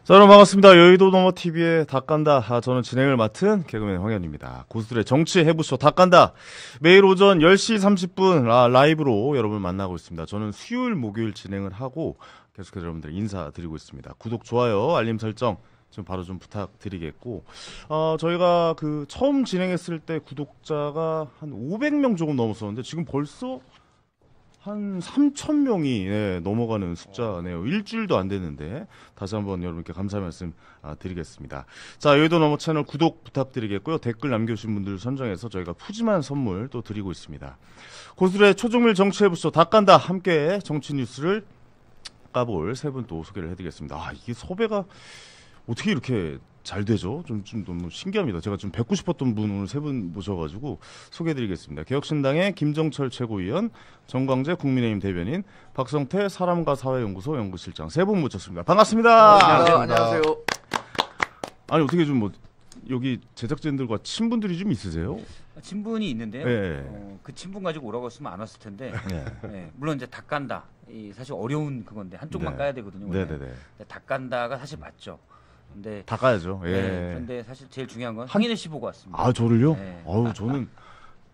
자, 여러분 반갑습니다. 여의도 너머TV의 닭간다. 저는 진행을 맡은 개그맨 황현입니다. 고수들의 정치 해부쇼 닭간다. 매일 오전 10시 30분 라이브로 여러분을 만나고 있습니다. 저는 수요일, 목요일 진행을 하고 계속해서 여러분들 인사드리고 있습니다. 구독, 좋아요, 알림 설정 좀 바로 좀 부탁드리겠고, 저희가 그 처음 진행했을 때 구독자가 한 500명 조금 넘었었는데 지금 벌써 한 3,000명이 넘어가는 숫자네요. 일주일도 안 됐는데 다시 한번 여러분께 감사 말씀 드리겠습니다. 자, 여의도 너머 채널 구독 부탁드리겠고요. 댓글 남겨주신 분들 선정해서 저희가 푸짐한 선물 또 드리고 있습니다. 고수들의 초중밀 정치해부쇼 닭간다 함께 정치 뉴스를 까볼 세 분 또 소개를 해드리겠습니다. 이게 섭외가 어떻게 이렇게 잘 되죠? 좀 너무 신기합니다. 제가 좀 뵙고 싶었던 분 오늘 세 분 모셔가지고 소개해드리겠습니다. 개혁신당의 김정철 최고위원, 정광재 국민의힘 대변인, 박성태 사람과 사회연구소 연구실장 세 분 모셨습니다. 반갑습니다. 안녕하세요. 아니 어떻게 좀 뭐 여기 제작진들과 친분들이 좀 있으세요? 친분이 있는데요. 네. 그 친분 가지고 오라고 했으면 안 왔을 텐데. 네. 네. 물론 이제 닭간다. 사실 어려운 그건데 한쪽만 네. 까야 되거든요. 네네네. 닭간다가 사실 맞죠. 근데 다 까야죠. 예. 네, 그런데 사실 제일 중요한 건 황인혜 씨 보고 왔습니다. 저를요? 네. 저는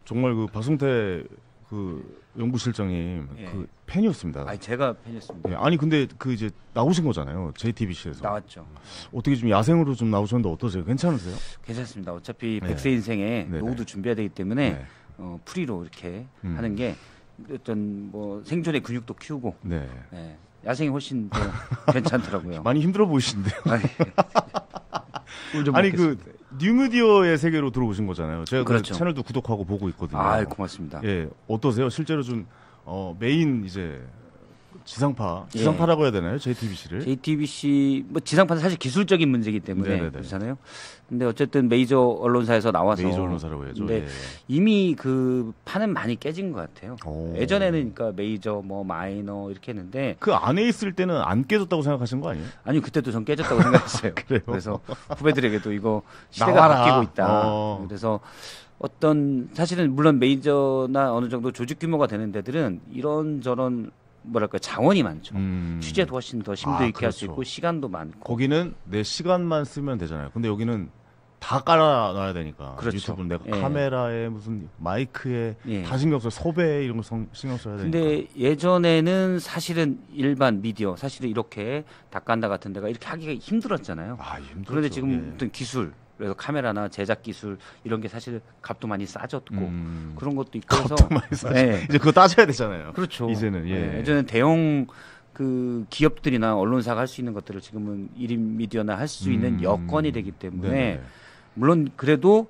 정말 그 박성태 그 연구실장님 그 팬이었습니다. 제가 팬이었습니다. 아니 근데 그 이제 나오신 거잖아요. JTBC에서. 나왔죠. 어떻게 좀 야생으로 좀 나오셨는데 어떠세요? 괜찮으세요? 괜찮습니다. 어차피 네. 100세 인생에 네네. 노후도 준비해야 되기 때문에 네. 프리로 이렇게 하는 게 어떤 뭐 생존의 근육도 키우고 네. 네. 야생이 훨씬 더 괜찮더라고요. 많이 힘들어 보이시는데요. 좀 아니 먹겠습니다. 그 뉴미디어의 세계로 들어오신 거잖아요. 제가 그렇죠. 그 채널도 구독하고 보고 있거든요. 고맙습니다. 예, 어떠세요? 실제로 좀 메인 이제 지상파라고 해야 되나요? JTBC를? JTBC 뭐 지상파는 사실 기술적인 문제이기 때문에 네네네. 그렇잖아요. 근데 어쨌든 메이저 언론사에서 나와서 메이저 언론사라고 해야죠. 근데 예. 이미 그 판은 많이 깨진 것 같아요. 오. 예전에는 그러니까 메이저 뭐 마이너 이렇게 했는데 그 안에 있을 때는 안 깨졌다고 생각하신 거 아니에요? 아니 그때도 전 깨졌다고 생각했어요. 그래요? 그래서 후배들에게도 이거 시대가 나와라. 바뀌고 있다. 그래서 어떤 사실은 물론 메이저나 어느 정도 조직 규모가 되는 데들은 이런저런 뭐랄까 자원이 많죠. 취재도 훨씬 더 심도 있게 할 수 그렇죠. 있고 시간도 많고. 거기는 내 시간만 쓰면 되잖아요. 근데 여기는 다 깔아놔야 되니까. 그렇죠. 유튜브는 내가 예. 카메라에 무슨 마이크에 예. 다 신경 써. 섭외 이런 거 신경 써야 되니까. 근데 예전에는 사실은 일반 미디어 사실은 이렇게 닭간다 같은 데가 이렇게 하기가 힘들었잖아요. 힘들었죠. 그런데 지금 예. 어떤 기술 그래서 카메라나 제작 기술 이런 게 사실 값도 많이 싸졌고 그런 것도 있고 해서 값도 많이 싸죠. 네. 이제 그거 따져야 되잖아요. 그렇죠. 이제는 예. 예전엔 대형 그 기업들이나 언론사가 할 수 있는 것들을 지금은 1인 미디어나 할 수 있는 여건이 되기 때문에 네네. 물론 그래도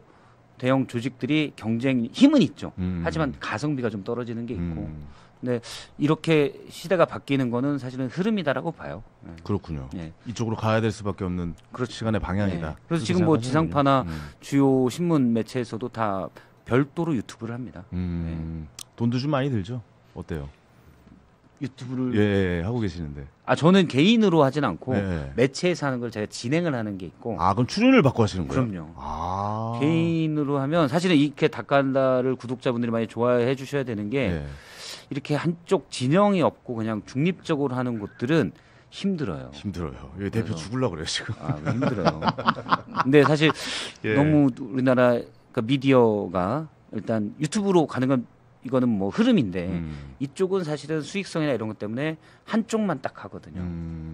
대형 조직들이 경쟁 힘은 있죠. 하지만 가성비가 좀 떨어지는 게 있고. 근데 이렇게 시대가 바뀌는 거는 사실은 흐름이다라고 봐요. 네. 그렇군요. 예. 이쪽으로 가야 될 수밖에 없는 시간의 방향이다. 네. 그래서 그렇게 지금 뭐 생각하시는군요. 지상파나 주요 신문 매체에서도 다 별도로 유튜브를 합니다. 돈도 좀 많이 들죠? 어때요? 유튜브를 예, 하고 계시는데. 저는 개인으로 하진 않고 예. 매체에서 하는 걸 제가 진행을 하는 게 있고. 그럼 출연을 받고 하시는 거예요? 그럼요. 개인으로 하면 사실은 이렇게 닭간다를 구독자분들이 많이 좋아해 주셔야 되는 게 예. 이렇게 한쪽 진영이 없고 그냥 중립적으로 하는 곳들은 힘들어요. 힘들어요. 예, 대표 죽으려고 그래요, 지금. 힘들어요. 근데 사실 예. 너무 우리나라 그 미디어가 일단 유튜브로 가는 건 이거는 뭐 흐름인데 이쪽은 사실은 수익성이나 이런 것 때문에 한쪽만 딱 하거든요.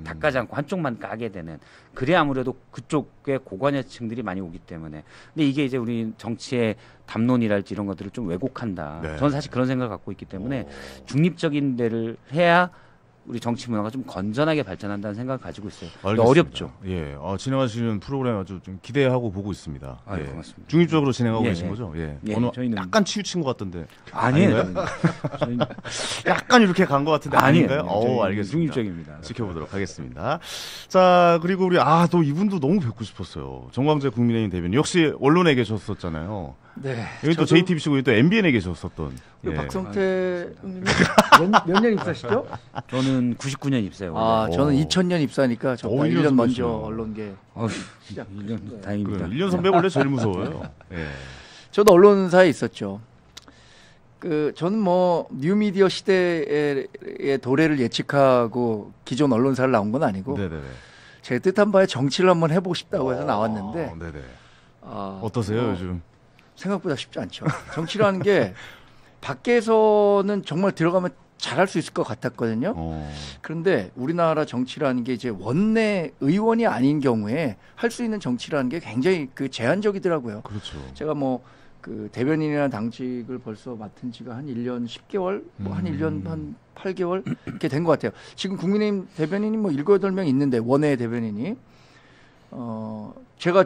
다 까지 않고 한쪽만 까게 되는. 그래 아무래도 그쪽에 고관여층들이 많이 오기 때문에. 근데 이게 이제 우리 정치의 담론이랄지 이런 것들을 좀 왜곡한다. 네. 저는 사실 그런 생각을 갖고 있기 때문에 중립적인 데를 해야 우리 정치 문화가 좀 건전하게 발전한다는 생각을 가지고 있어요. 근데 알겠습니다. 어렵죠. 예, 진행하시는 프로그램 아주 좀 기대하고 보고 있습니다. 예. 고맙습니다. 중립적으로 진행하고 예, 계신 예. 거죠? 예. 예, 어느 저희는 약간 치우친 것 같던데. 아니에요. 약간 이렇게 간 것 같은데 아닌가요? 저희는 알겠습니다. 중립적입니다. 지켜보도록 하겠습니다. 자, 그리고 우리 또 이분도 너무 뵙고 싶었어요. 정광재 국민의힘 대변인. 역시 언론에 계셨었잖아요. 네. 여기 또 JTBC고 또 MBN에 계셨었던. 그 예. 박성태 형님이 몇 년 입사시죠? 저는 99년 입사예요. 저는 2000년 입사니까 저보다 1년 1년 먼저 선배시네요. 언론계 시작. 1년 다행입니다. 그래, 1년 선배가 원래 제일 무서워요. 예. 저도 언론사에 있었죠. 저는 뭐 뉴미디어 시대의 도래를 예측하고 기존 언론사를 나온 건 아니고 네네네. 제 뜻한 바에 정치를 한번 해보고 싶다고 해서 나왔는데 네네. 아, 어떠세요 요즘? 생각보다 쉽지 않죠. 정치라는 게 밖에서는 정말 들어가면 잘할 수 있을 것 같았거든요. 그런데 우리나라 정치라는 게 이제 원내 의원이 아닌 경우에 할 수 있는 정치라는 게 굉장히 그 제한적이더라고요. 그렇죠. 제가 뭐 그 대변인이라는 당직을 벌써 맡은 지가 한 1년 10개월, 뭐 한 1년 한 8개월 이렇게 된 것 같아요. 지금 국민의힘 대변인이 뭐 7, 8명 있는데 원내 대변인이 제가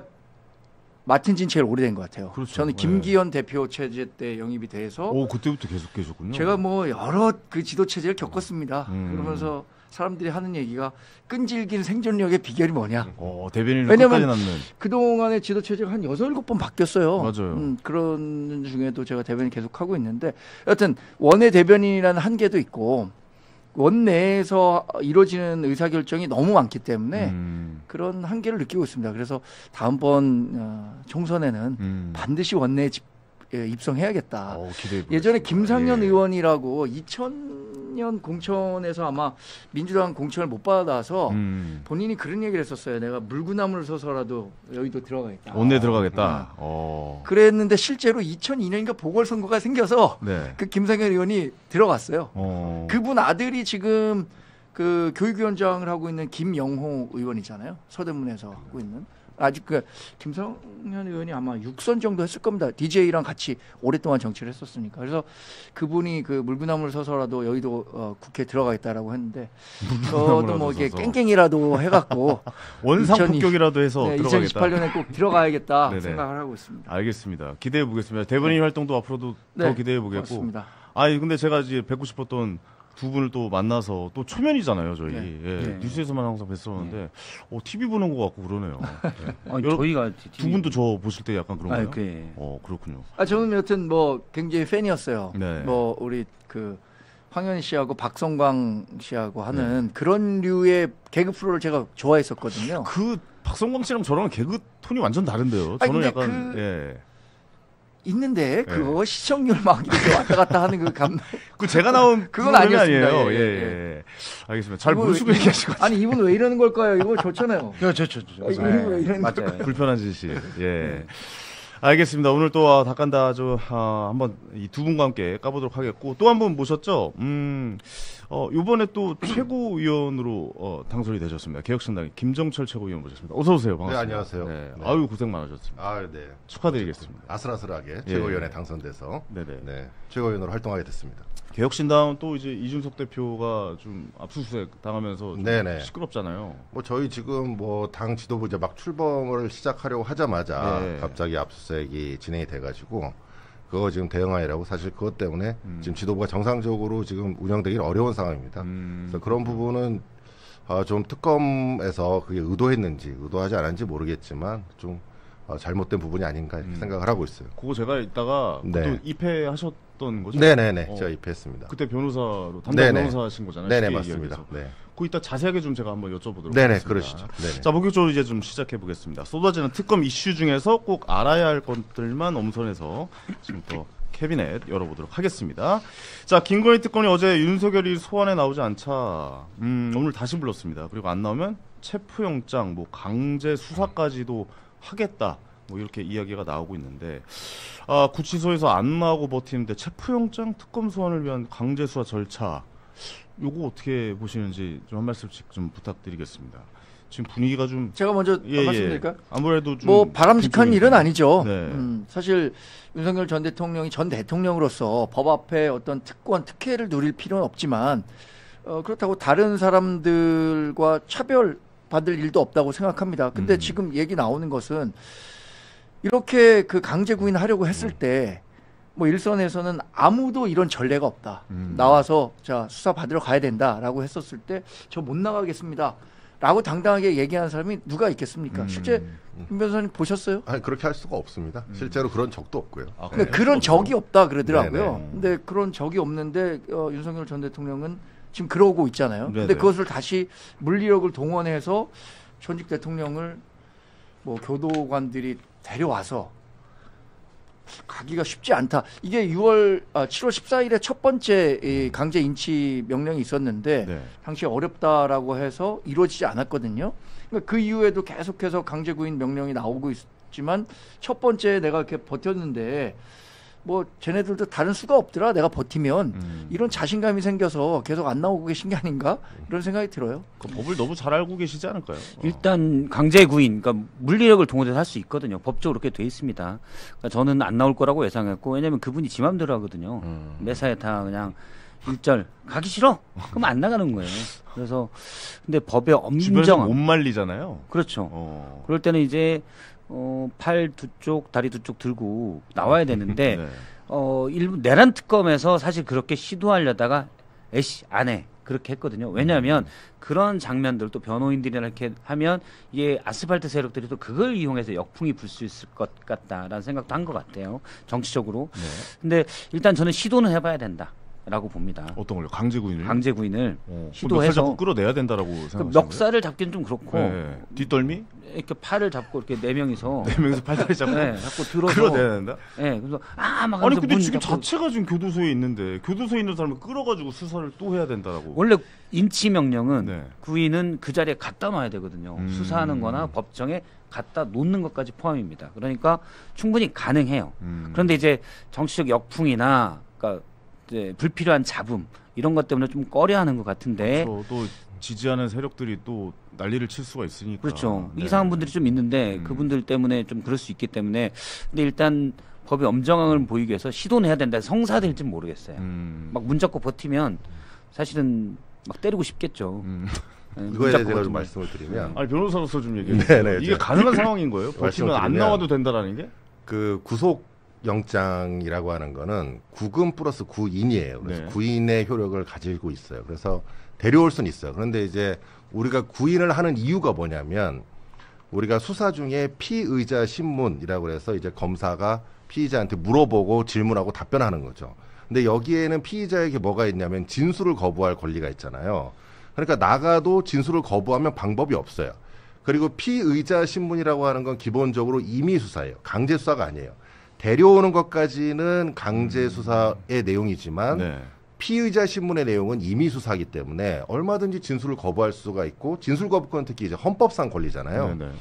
맡은 지는 제일 오래된 것 같아요. 그렇죠. 저는 김기현 대표 체제 때 영입이 돼서 오 그때부터 계속 계셨군요. 제가 뭐 여러 그 지도 체제를 겪었습니다. 그러면서 사람들이 하는 얘기가 끈질긴 생존력의 비결이 뭐냐. 대변인을 왜냐면 끝까지 남는. 그동안의 지도 체제가 한 6, 7번 바뀌었어요. 맞아요. 그런 중에도 제가 대변인 계속 하고 있는데 여하튼 원내 대변인이라는 한계도 있고 원내에서 이루어지는 의사결정이 너무 많기 때문에 그런 한계를 느끼고 있습니다. 그래서 다음번 총선에는 반드시 원내에 입성해야겠다. 예전에 김상현 의원이라고 2000년 공천에서 아마 민주당 공천을 못 받아서 본인이 그런 얘기를 했었어요. 내가 물구나무를 서서라도 여의도 들어가겠다. 원내 들어가겠다. 그랬는데 실제로 2002년인가 보궐선거가 생겨서 네. 그 김상현 의원이 들어갔어요. 그분 아들이 지금 그 교육위원장을 하고 있는 김영호 의원이잖아요. 서대문에서 하고 있는. 아직 그 김성현 의원이 아마 6선 정도 했을 겁니다. DJ랑 같이 오랫동안 정치를 했었으니까. 그래서 그분이 그 물구나무를 서서라도 여의도 국회에 들어가겠다라고 했는데 저도 뭐 이게 깽깽이라도 해갖고 원상폭격이라도 해서 들어가겠다. 2018년에 꼭 들어가야겠다 네네. 생각을 하고 있습니다. 알겠습니다. 기대해 보겠습니다. 대변인 활동도 앞으로도 더 기대해 보겠고. 그렇습니다. 근데 제가 이제 뵙고 싶었던 두 분을 또 만나서 또 초면이잖아요, 저희. 네. 예, 뉴스에서만 항상 뵀었는데, TV 보는 것 같고 그러네요. 저희가 두 분도 저 보실 때 약간 그런가요? 네. 그렇군요. 저는 여튼 뭐 굉장히 팬이었어요. 네. 뭐 우리 그 황현희 씨하고 박성광 씨하고 하는 그런 류의 개그 프로를 제가 좋아했었거든요. 그 박성광 씨랑 저랑 개그 톤이 완전 다른데요. 저는 약간 있는데 그거 시청률 막 이렇게 왔다 갔다 하는 그 감. 그 제가 나온 그건 아니었습니다. 아니에요. 예. 알겠습니다. 잘 모르시고 얘기하시고. 아니 이분 왜 이러는 걸까요? 이거 좋잖아요. 저. 왜 이러는 맞아요. 불편한 짓이. 예. 알겠습니다. 오늘 또 닭간다 한번 이 두 분과 함께 까보도록 하겠고 또 한 분 모셨죠. 요번에 또 최고위원으로 당선이 되셨습니다. 개혁신당의 김정철 최고위원 모셨습니다. 어서 오세요. 반갑습니다. 네, 안녕하세요. 네. 네. 아유 고생 많으셨습니다. 네. 축하드리겠습니다. 아슬아슬하게 최고위원에 당선돼서 네네. 최고위원으로 활동하게 됐습니다. 개혁신당 또 이제 이준석 대표가 좀 압수수색 당하면서 좀 네네. 시끄럽잖아요. 뭐 저희 지금 뭐 당 지도부 이제 막 출범을 시작하려고 하자마자 갑자기 압수수색이 진행이 돼가지고 그거 지금 대응하느라고 사실 그것 때문에 지금 지도부가 정상적으로 지금 운영되기 어려운 상황입니다. 그래서 그런 부분은 좀 특검에서 그게 의도했는지 의도하지 않았는지 모르겠지만 좀 잘못된 부분이 아닌가 이렇게 생각을 하고 있어요. 그거 제가 이따가 또 입회하셨던 거죠? 네네네. 제가 입회했습니다. 그때 변호사로 담당 변호사신 거잖아요. 네네 맞습니다. 네. 그 이따 자세하게 좀 제가 한번 여쭤보도록 네네 하겠습니다. 그러시죠. 네네. 자 본격적으로 이제 좀 시작해 보겠습니다. 쏟아지는 특검 이슈 중에서 꼭 알아야 할 것들만 엄선해서 지금부터 캐비넷 열어보도록 하겠습니다. 자 김건희 특검이 어제 윤석열이 소환에 나오지 않자 오늘 다시 불렀습니다. 그리고 안 나오면 체포영장, 뭐 강제 수사까지도 하겠다. 뭐 이렇게 이야기가 나오고 있는데 구치소에서 안 나오고 버티는데 체포영장 특검 소환을 위한 강제 수사 절차 요거 어떻게 보시는지 좀 한 말씀씩 좀 부탁드리겠습니다. 지금 분위기가 좀 제가 먼저 말씀드릴까요? 아무래도 좀 뭐 바람직한 일은 아니죠. 네. 사실 윤석열 전 대통령이 전 대통령으로서 법 앞에 어떤 특권, 특혜를 누릴 필요는 없지만 그렇다고 다른 사람들과 차별 받을 일도 없다고 생각합니다. 근데 지금 얘기 나오는 것은 이렇게 그 강제 구인하려고 했을 때 뭐 일선에서는 아무도 이런 전례가 없다. 나와서 자 수사 받으러 가야 된다라고 했었을 때 저 못 나가겠습니다. 라고 당당하게 얘기하는 사람이 누가 있겠습니까? 실제 김 변호사님 보셨어요? 아니 그렇게 할 수가 없습니다. 실제로 그런 적도 없고요. 그러니까 그런 적이 없다 그러더라고요. 네네. 근데 그런 적이 없는데 윤석열 전 대통령은 지금 그러고 있잖아요. 네네. 근데 그것을 다시 물리력을 동원해서 전직 대통령을 뭐 교도관들이 데려와서 가기가 쉽지 않다. 이게 7월 14일에 첫 번째 이 강제 인치 명령이 있었는데 네. 당시 어렵다라고 해서 이루어지지 않았거든요. 그러니까 그 이후에도 계속해서 강제 구인 명령이 나오고 있지만 첫 번째 내가 이렇게 버텼는데 뭐 쟤네들도 다른 수가 없더라. 내가 버티면 이런 자신감이 생겨서 계속 안 나오고 계신 게 아닌가 이런 생각이 들어요. 그 법을 너무 잘 알고 계시지 않을까요? 일단 강제 구인, 그러니까 물리력을 동원해서 할 수 있거든요. 법적으로 그렇게 돼 있습니다. 그러니까 저는 안 나올 거라고 예상했고, 왜냐하면 그분이 지 맘대로 하거든요. 매사에 다 그냥 일절 가기 싫어? 그럼 안 나가는 거예요. 그래서 근데 법에 주변에서 못 엄정 말리잖아요. 그렇죠. 그럴 때는 이제 팔 두 쪽, 다리 두 쪽 들고 나와야 되는데 네. 일부 내란 특검에서 사실 그렇게 시도하려다가 에이씨 안 해. 그렇게 했거든요. 왜냐하면 그런 장면들 또 변호인들이나 이렇게 하면 이게 아스팔트 세력들이 또 그걸 이용해서 역풍이 불 수 있을 것 같다라는 생각도 한 것 같아요. 정치적으로. 네. 근데 일단 저는 시도는 해봐야 된다라고 봅니다. 어떤 걸요? 강제 구인을? 강제 구인을 멱살 시도해서 잡고 끌어내야 된다라고 생각하시는 멱살을 잡기는 좀 그렇고 네. 뒷덜미? 이렇게 팔을 잡고 이렇게 네 명이서 네 명이서 팔다리 잡고 네, 자꾸 들어서 끌어내야 된다? 네, 그래서 막 아니 하면서 근데 문 지금 잡고 자체가 지금 교도소에 있는데 교도소에 있는 사람을 끌어가지고 수사를 또 해야 된다라고. 원래 인치 명령은 네. 구인은 그 자리에 갖다 놔야 되거든요. 수사하는 거나 법정에 갖다 놓는 것까지 포함입니다. 그러니까 충분히 가능해요. 그런데 이제 정치적 역풍이나 그러니까 이제 불필요한 잡음 이런 것 때문에 좀 꺼려하는 것 같은데 그렇죠. 또 지지하는 세력들이 또 난리를 칠 수가 있으니까. 그렇죠. 네. 이상한 분들이 좀 있는데 그분들 때문에 좀 그럴 수 있기 때문에 근데 일단 법의 엄정함을 보이기 위해서 시도는 해야 된다. 성사될지 모르겠어요. 막 문 잡고 버티면 사실은 막 때리고 싶겠죠. 네, 문 이거에 잡고 대해서 좀 버티면. 말씀을 드리면 아니 변호사로서 좀 얘기해 주세요. 네네, 이게 제가 가능한 상황인 거예요? 버티면 안 말씀드리면 나와도 된다라는 게? 그 구속 영장이라고 하는 거는 구금 플러스 구인이에요. 그래서 네. 구인의 효력을 가지고 있어요. 그래서 데려올 수는 있어요. 그런데 이제 우리가 구인을 하는 이유가 뭐냐면 우리가 수사 중에 피의자 신문이라고 해서 이제 검사가 피의자한테 물어보고 질문하고 답변하는 거죠. 근데 여기에는 피의자에게 뭐가 있냐면 진술을 거부할 권리가 있잖아요. 그러니까 나가도 진술을 거부하면 방법이 없어요. 그리고 피의자 신문이라고 하는 건 기본적으로 임의 수사예요. 강제 수사가 아니에요. 데려오는 것까지는 강제 수사의 내용이지만 네. 피의자 신문의 내용은 임의 수사이기 때문에 얼마든지 진술을 거부할 수가 있고 진술 거부권은 특히 이제 헌법상 권리잖아요. 네네.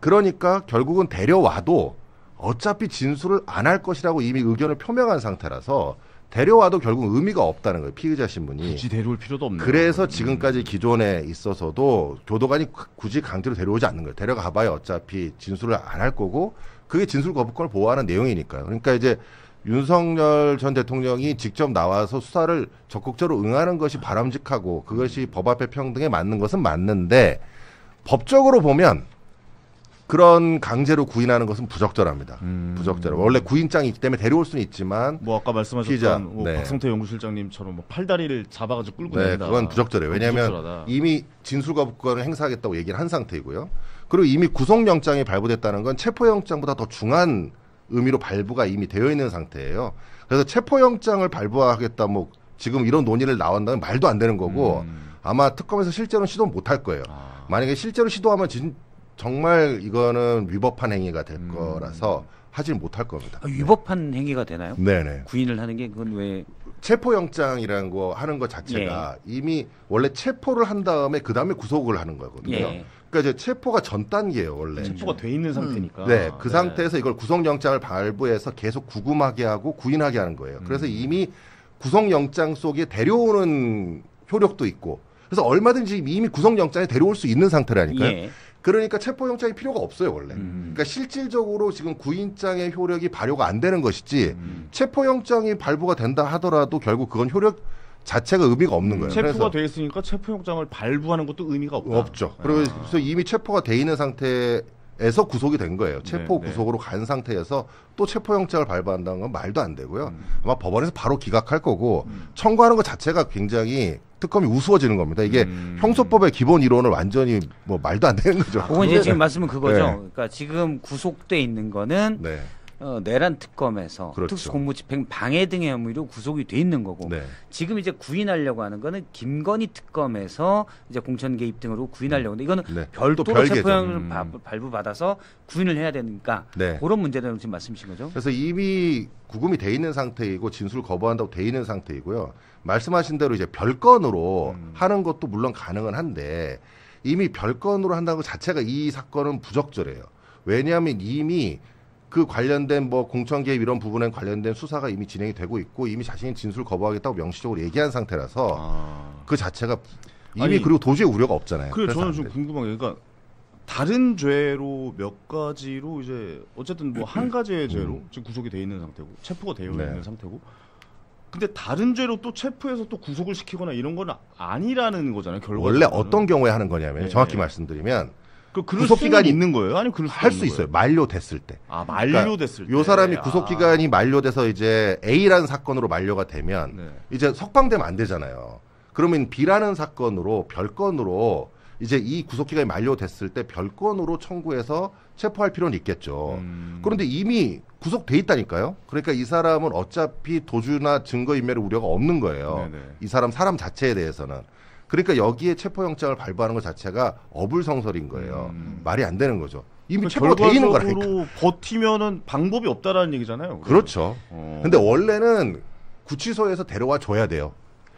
그러니까 결국은 데려와도 어차피 진술을 안 할 것이라고 이미 의견을 표명한 상태라서 데려와도 결국 의미가 없다는 거예요. 피의자 신문이. 굳이 데려올 필요도 없네요. 그래서 지금까지 기존에 있어서도 교도관이 굳이 강제로 데려오지 않는 거예요. 데려가봐야 어차피 진술을 안 할 거고 그게 진술 거부권을 보호하는 내용이니까요. 그러니까 이제 윤석열 전 대통령이 직접 나와서 수사를 적극적으로 응하는 것이 바람직하고 그것이 법 앞에 평등에 맞는 것은 맞는데 법적으로 보면 그런 강제로 구인하는 것은 부적절합니다. 부적절해. 원래 구인장이 있기 때문에 데려올 수는 있지만 뭐 아까 말씀하셨던 피의자, 뭐 네. 박성태 연구실장님처럼 뭐 팔다리를 잡아가지고 끌고 네, 낸다. 그건 부적절해요. 왜냐하면 부적절하다. 이미 진술 거부권을 행사하겠다고 얘기를 한 상태이고요. 그리고 이미 구속영장이 발부됐다는 건 체포영장보다 더 중한 의미로 발부가 이미 되어 있는 상태예요. 그래서 체포영장을 발부하겠다 뭐 지금 이런 논의를 나온다면 말도 안 되는 거고 아마 특검에서 실제로 시도 못 할 거예요. 만약에 실제로 시도하면 정말 이거는 위법한 행위가 될 거라서 하질 못할 겁니다. 위법한 행위가 되나요? 네네. 구인을 하는 게 그건 왜 체포영장이라는 거 하는 것 자체가 이미 원래 체포를 한 다음에 그 다음에 구속을 하는 거거든요. 예. 그러니까 이제 체포가 전 단계예요, 원래. 체포가 돼 있는 상태니까. 네, 그 상태에서 이걸 구속영장을 발부해서 계속 구금하게 하고 구인하게 하는 거예요. 그래서 이미 구속영장 속에 데려오는 효력도 있고, 그래서 얼마든지 이미 구속영장에 데려올 수 있는 상태라니까요. 예. 그러니까 체포영장이 필요가 없어요, 원래. 그러니까 실질적으로 지금 구인장의 효력이 발효가 안 되는 것이지, 체포영장이 발부가 된다 하더라도 결국 그건 효력 자체가 의미가 없는 거예요. 체포가 돼 있으니까 체포영장을 발부하는 것도 의미가 없다. 없죠. 그래서 이미 체포가 돼 있는 상태에서 구속이 된 거예요. 체포 네, 네. 구속으로 간 상태에서 또 체포영장을 발부한다는 건 말도 안 되고요. 아마 법원에서 바로 기각할 거고 청구하는 것 자체가 굉장히 특검이 우스워지는 겁니다. 이게 형소법의 기본 이론을 완전히 뭐 말도 안 되는 거죠. 그건 이제 지금 말씀은 그거죠. 네. 그러니까 지금 구속돼 있는 거는 네. 내란 특검에서 그렇죠. 특수공무집행 방해 등의 혐의로 구속이 돼 있는 거고 네. 지금 이제 구인하려고 하는 거는 김건희 특검에서 이제 공천 개입 등으로 구인하려고 하는데 이거는 네. 별도로 별개죠. 체포영을 발부받아서 구인을 해야 되니까 네. 그런 문제는 지금 말씀이신 거죠? 그래서 이미 구금이 돼 있는 상태이고 진술 거부한다고 돼 있는 상태이고요. 말씀하신 대로 이제 별건으로 하는 것도 물론 가능은 한데 이미 별건으로 한다는 것 자체가 이 사건은 부적절해요. 왜냐하면 이미 그 관련된 뭐 공천 개입 이런 부분에 관련된 수사가 이미 진행이 되고 있고 이미 자신이 진술 거부하겠다고 명시적으로 얘기한 상태라서 그 자체가 이미 아니, 그리고 도저히 우려가 없잖아요. 그래 그래서 저는 안 좀 되죠. 궁금한 게 그러니까 다른 죄로 몇 가지로 이제 어쨌든 뭐 한 가지의 죄로 지금 구속이 돼 있는 상태고 체포가 되어 네. 있는 상태고 근데 다른 죄로 또 체포해서 또 구속을 시키거나 이런 건 아니라는 거잖아요. 결과적으로는. 원래 어떤 경우에 하는 거냐면 네. 정확히 말씀드리면 그럴 구속 수는 기간이 있는 거예요? 아니 할 수 있어요. 만료됐을 때. 아 만료됐을 때. 요 사람이 구속 기간이 만료돼서 이제 A라는 사건으로 만료가 되면 네. 이제 석방되면 안 되잖아요. 그러면 B라는 사건으로 별건으로 이제 이 구속 기간이 만료됐을 때 별건으로 청구해서 체포할 필요는 있겠죠. 그런데 이미 구속돼 있다니까요. 그러니까 이 사람은 어차피 도주나 증거인멸의 우려가 없는 거예요. 네네. 이 사람 자체에 대해서는. 그러니까 여기에 체포영장을 발부하는 것 자체가 어불성설인 거예요. 말이 안 되는 거죠. 이미 체포돼 있는 거라니까. 결과적으로 버티면은 방법이 없다라는 얘기잖아요. 그렇죠. 근데 원래는 구치소에서 데려와 줘야 돼요.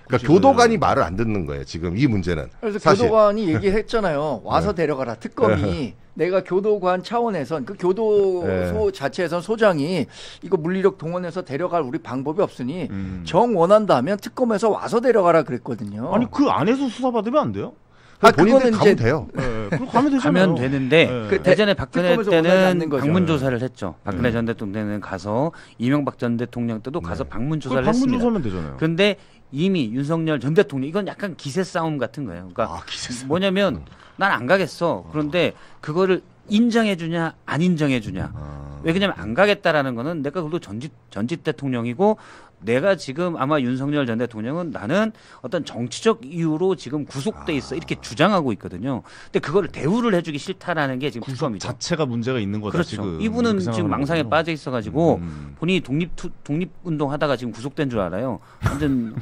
그러니까 교도관이 말을 안 듣는 거예요. 지금 이 문제는. 그래서 사실. 교도관이 얘기했잖아요. 와서 데려가라. 특검이 내가 교도관 차원에선 그 교도소 자체에선 소장이 이거 물리력 동원해서 데려갈 우리 방법이 없으니 정 원한다면 특검에서 와서 데려가라 그랬거든요. 아니 그 안에서 수사 받으면 안 돼요? 본인들 그거는 가면 이제 돼요. 네, 그럼 가면 되잖아요. 가면 되는데 네. 그 예전에 박근혜 특검에서 원하지 않는 때는 거죠. 방문 조사를 했죠. 박근혜 전 대통령 때는 가서 이명박 전 대통령 때도 가서 방문 조사를 방문 했습니다. 조사하면 되잖아요. 그런데 이미 윤석열 전 대통령 이건 약간 기세 싸움 같은 거예요. 그러니까 뭐냐면 난 안 가겠어. 그런데 그거를 인정해 주냐 안 인정해 주냐. 왜냐면 안 가겠다라는 거는 내가 그래도 전직 대통령이고 내가 지금 아마 윤석열 전 대통령은 나는 어떤 정치적 이유로 지금 구속돼 있어 이렇게 주장하고 있거든요. 근데 그거를 대우를 해주기 싫다라는 게 지금 구속 특검이죠. 자체가 문제가 있는 거다. 그렇죠. 지금. 이분은 이렇게 지금 생각하는 망상에 거군요. 빠져 있어가지고 본인이 독립운동 하다가 지금 구속된 줄 알아요. 완전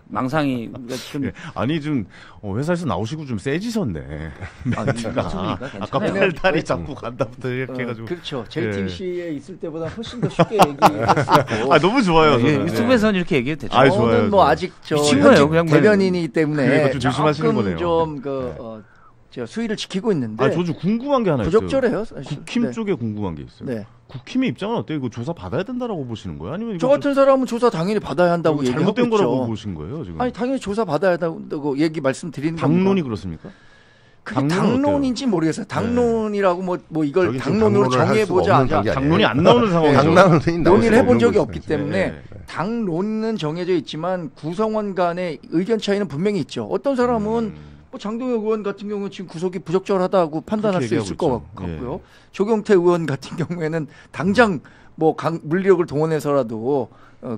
망상이 좀 예. 아니 좀 회사에서 나오시고 좀 세지셨네. 아까 괜찮아요. 팔다리 잡고 간다부터 이렇게 해가지고. 그렇죠. 예. JTBC에 있을 때보다 훨씬 더 쉽게 얘기했었고. 아 너무 좋아요. 예, 저는. 유튜브에서는 이렇게 얘기해도 되죠. 아이, 저는 좋아요, 뭐 좋아요. 아직 저 미친 거예요, 현직 그냥 대변인이기 때문에 그러니까 좀 조심하시는 조금 거네요. 좀 저 수위를 지키고 있는데 아, 저 좀 궁금한 게 하나 있어요. 부적절해요. 사실. 국힘 네. 쪽에 궁금한 게 있어요. 네. 국힘의 입장은 어때요? 이거 조사 받아야 된다라고 보시는 거예요? 아니면 저 이거 같은 사람은 조사 당연히 받아야 한다고 좀 얘기하고 잘못된 거라고 있죠. 보신 거예요? 지금 아니 당연히 조사 받아야 한다고 얘기 말씀드리는 당론이 겁니다. 그렇습니까? 그게 당론은 당론인지 모르겠어요. 당론이라고 뭐 이걸 저긴 좀 당론으로 당론을 할 정해보자. 수가 없는 단계 당론이 안 나오는 상황이죠. 당론이 논의를 해본 적이 없는 없기 거죠. 때문에 네. 당론은 정해져 있지만 구성원 간의 의견 차이는 분명히 있죠. 어떤 사람은 뭐 장동혁 의원 같은 경우는 지금 구속이 부적절하다고 판단할 수 그렇게 있을 것 얘기하고 같고요. 있죠. 조경태 의원 같은 경우에는 당장 뭐 물리력을 동원해서라도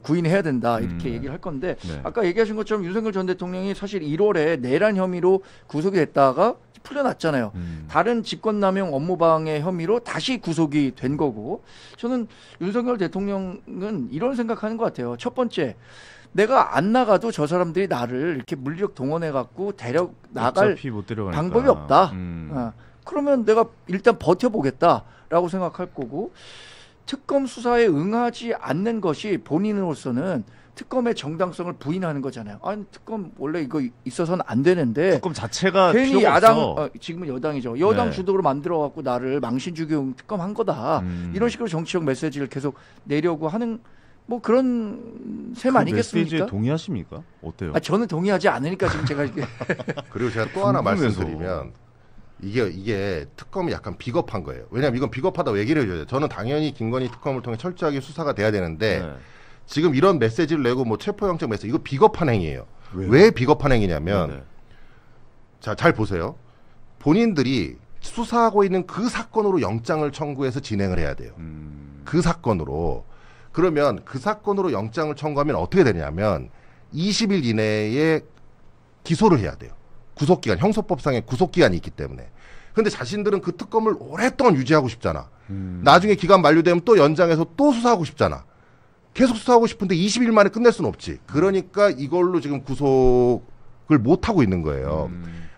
구인해야 된다 이렇게 얘기를 할 건데 네. 아까 얘기하신 것처럼 윤석열 전 대통령이 사실 1월에 내란 혐의로 구속이 됐다가 풀려났잖아요. 다른 직권남용 업무방해 혐의로 다시 구속이 된 거고 저는 윤석열 대통령은 이런 생각하는 것 같아요. 첫 번째 내가 안 나가도 저 사람들이 나를 이렇게 물리력 동원해 갖고 데려 나갈 어차피 못 데려가니까. 방법이 없다. 그러면 내가 일단 버텨보겠다라고 생각할 거고 특검 수사에 응하지 않는 것이 본인으로서는 특검의 정당성을 부인하는 거잖아요. 아니 특검 원래 이거 있어서는 안 되는데 특검 자체가 괜히 필요가 야당 없어. 지금은 여당이죠. 여당 네. 주도로 만들어 갖고 나를 망신주기용 특검한 거다. 이런 식으로 정치적 메시지를 계속 내려고 하는 뭐 그런 셈 그 아니겠습니까? 메시지에 동의하십니까? 어때요? 저는 동의하지 않으니까 지금 제가 이렇게 그리고 제가 또 하나 궁금해서. 말씀드리면 이게 특검이 약간 비겁한 거예요. 왜냐하면 이건 비겁하다고 얘기를 해줘야 돼요. 저는 당연히 김건희 특검을 통해 철저하게 수사가 돼야 되는데 네. 지금 이런 메시지를 내고 뭐 체포영장 메시지 이거 비겁한 행위예요. 왜요? 왜 비겁한 행위냐면 네. 자, 잘 보세요. 본인들이 수사하고 있는 그 사건으로 영장을 청구해서 진행을 해야 돼요. 그 사건으로. 그러면 그 사건으로 영장을 청구하면 어떻게 되냐면 20일 이내에 기소를 해야 돼요. 구속기간, 형소법상의 구속기간이 있기 때문에. 근데 자신들은 그 특검을 오랫동안 유지하고 싶잖아. 나중에 기간 만료되면 또 연장해서 또 수사하고 싶잖아. 계속 수사하고 싶은데 20일 만에 끝낼 수는 없지. 그러니까 이걸로 지금 구속을 못 하고 있는 거예요.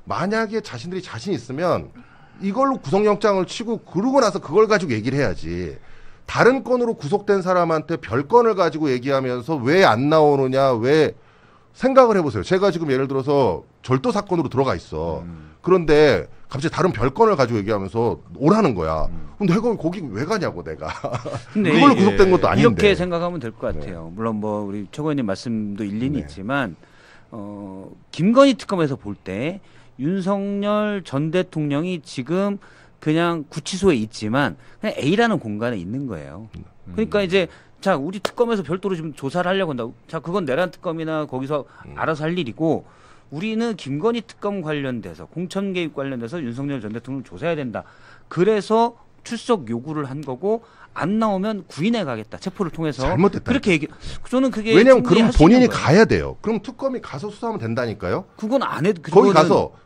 만약에 자신들이 자신 있으면 이걸로 구속영장을 치고 그러고 나서 그걸 가지고 얘기를 해야지. 다른 건으로 구속된 사람한테 별건을 가지고 얘기하면서 왜 안 나오느냐, 왜 생각을 해보세요. 제가 지금 예를 들어서 절도 사건으로 들어가 있어. 그런데 갑자기 다른 별건을 가지고 얘기하면서 오라는 거야. 근데 거기 왜 가냐고 내가. 그걸로 구속된 것도 아닌데. 이렇게 생각하면 될 것 같아요. 네. 물론 뭐 우리 최고위원님 말씀도 일리는 있지만 김건희 특검에서 볼 때 윤석열 전 대통령이 지금 그냥 구치소에 있지만 그냥 A라는 공간에 있는 거예요. 그러니까 이제 자 우리 특검에서 별도로 좀 조사를 하려고 한다. 자 그건 내란 특검이나 거기서 알아서 할 일이고 우리는 김건희 특검 관련돼서 공천 개입 관련돼서 윤석열 전 대통령을 조사해야 된다. 그래서 출석 요구를 한 거고 안 나오면 구인해 가겠다. 체포를 통해서. 잘못됐다. 그렇게 얘기. 저는 그게 왜냐면 그럼 본인이 가야 돼요. 그럼 특검이 가서 수사하면 된다니까요. 그건 안 해도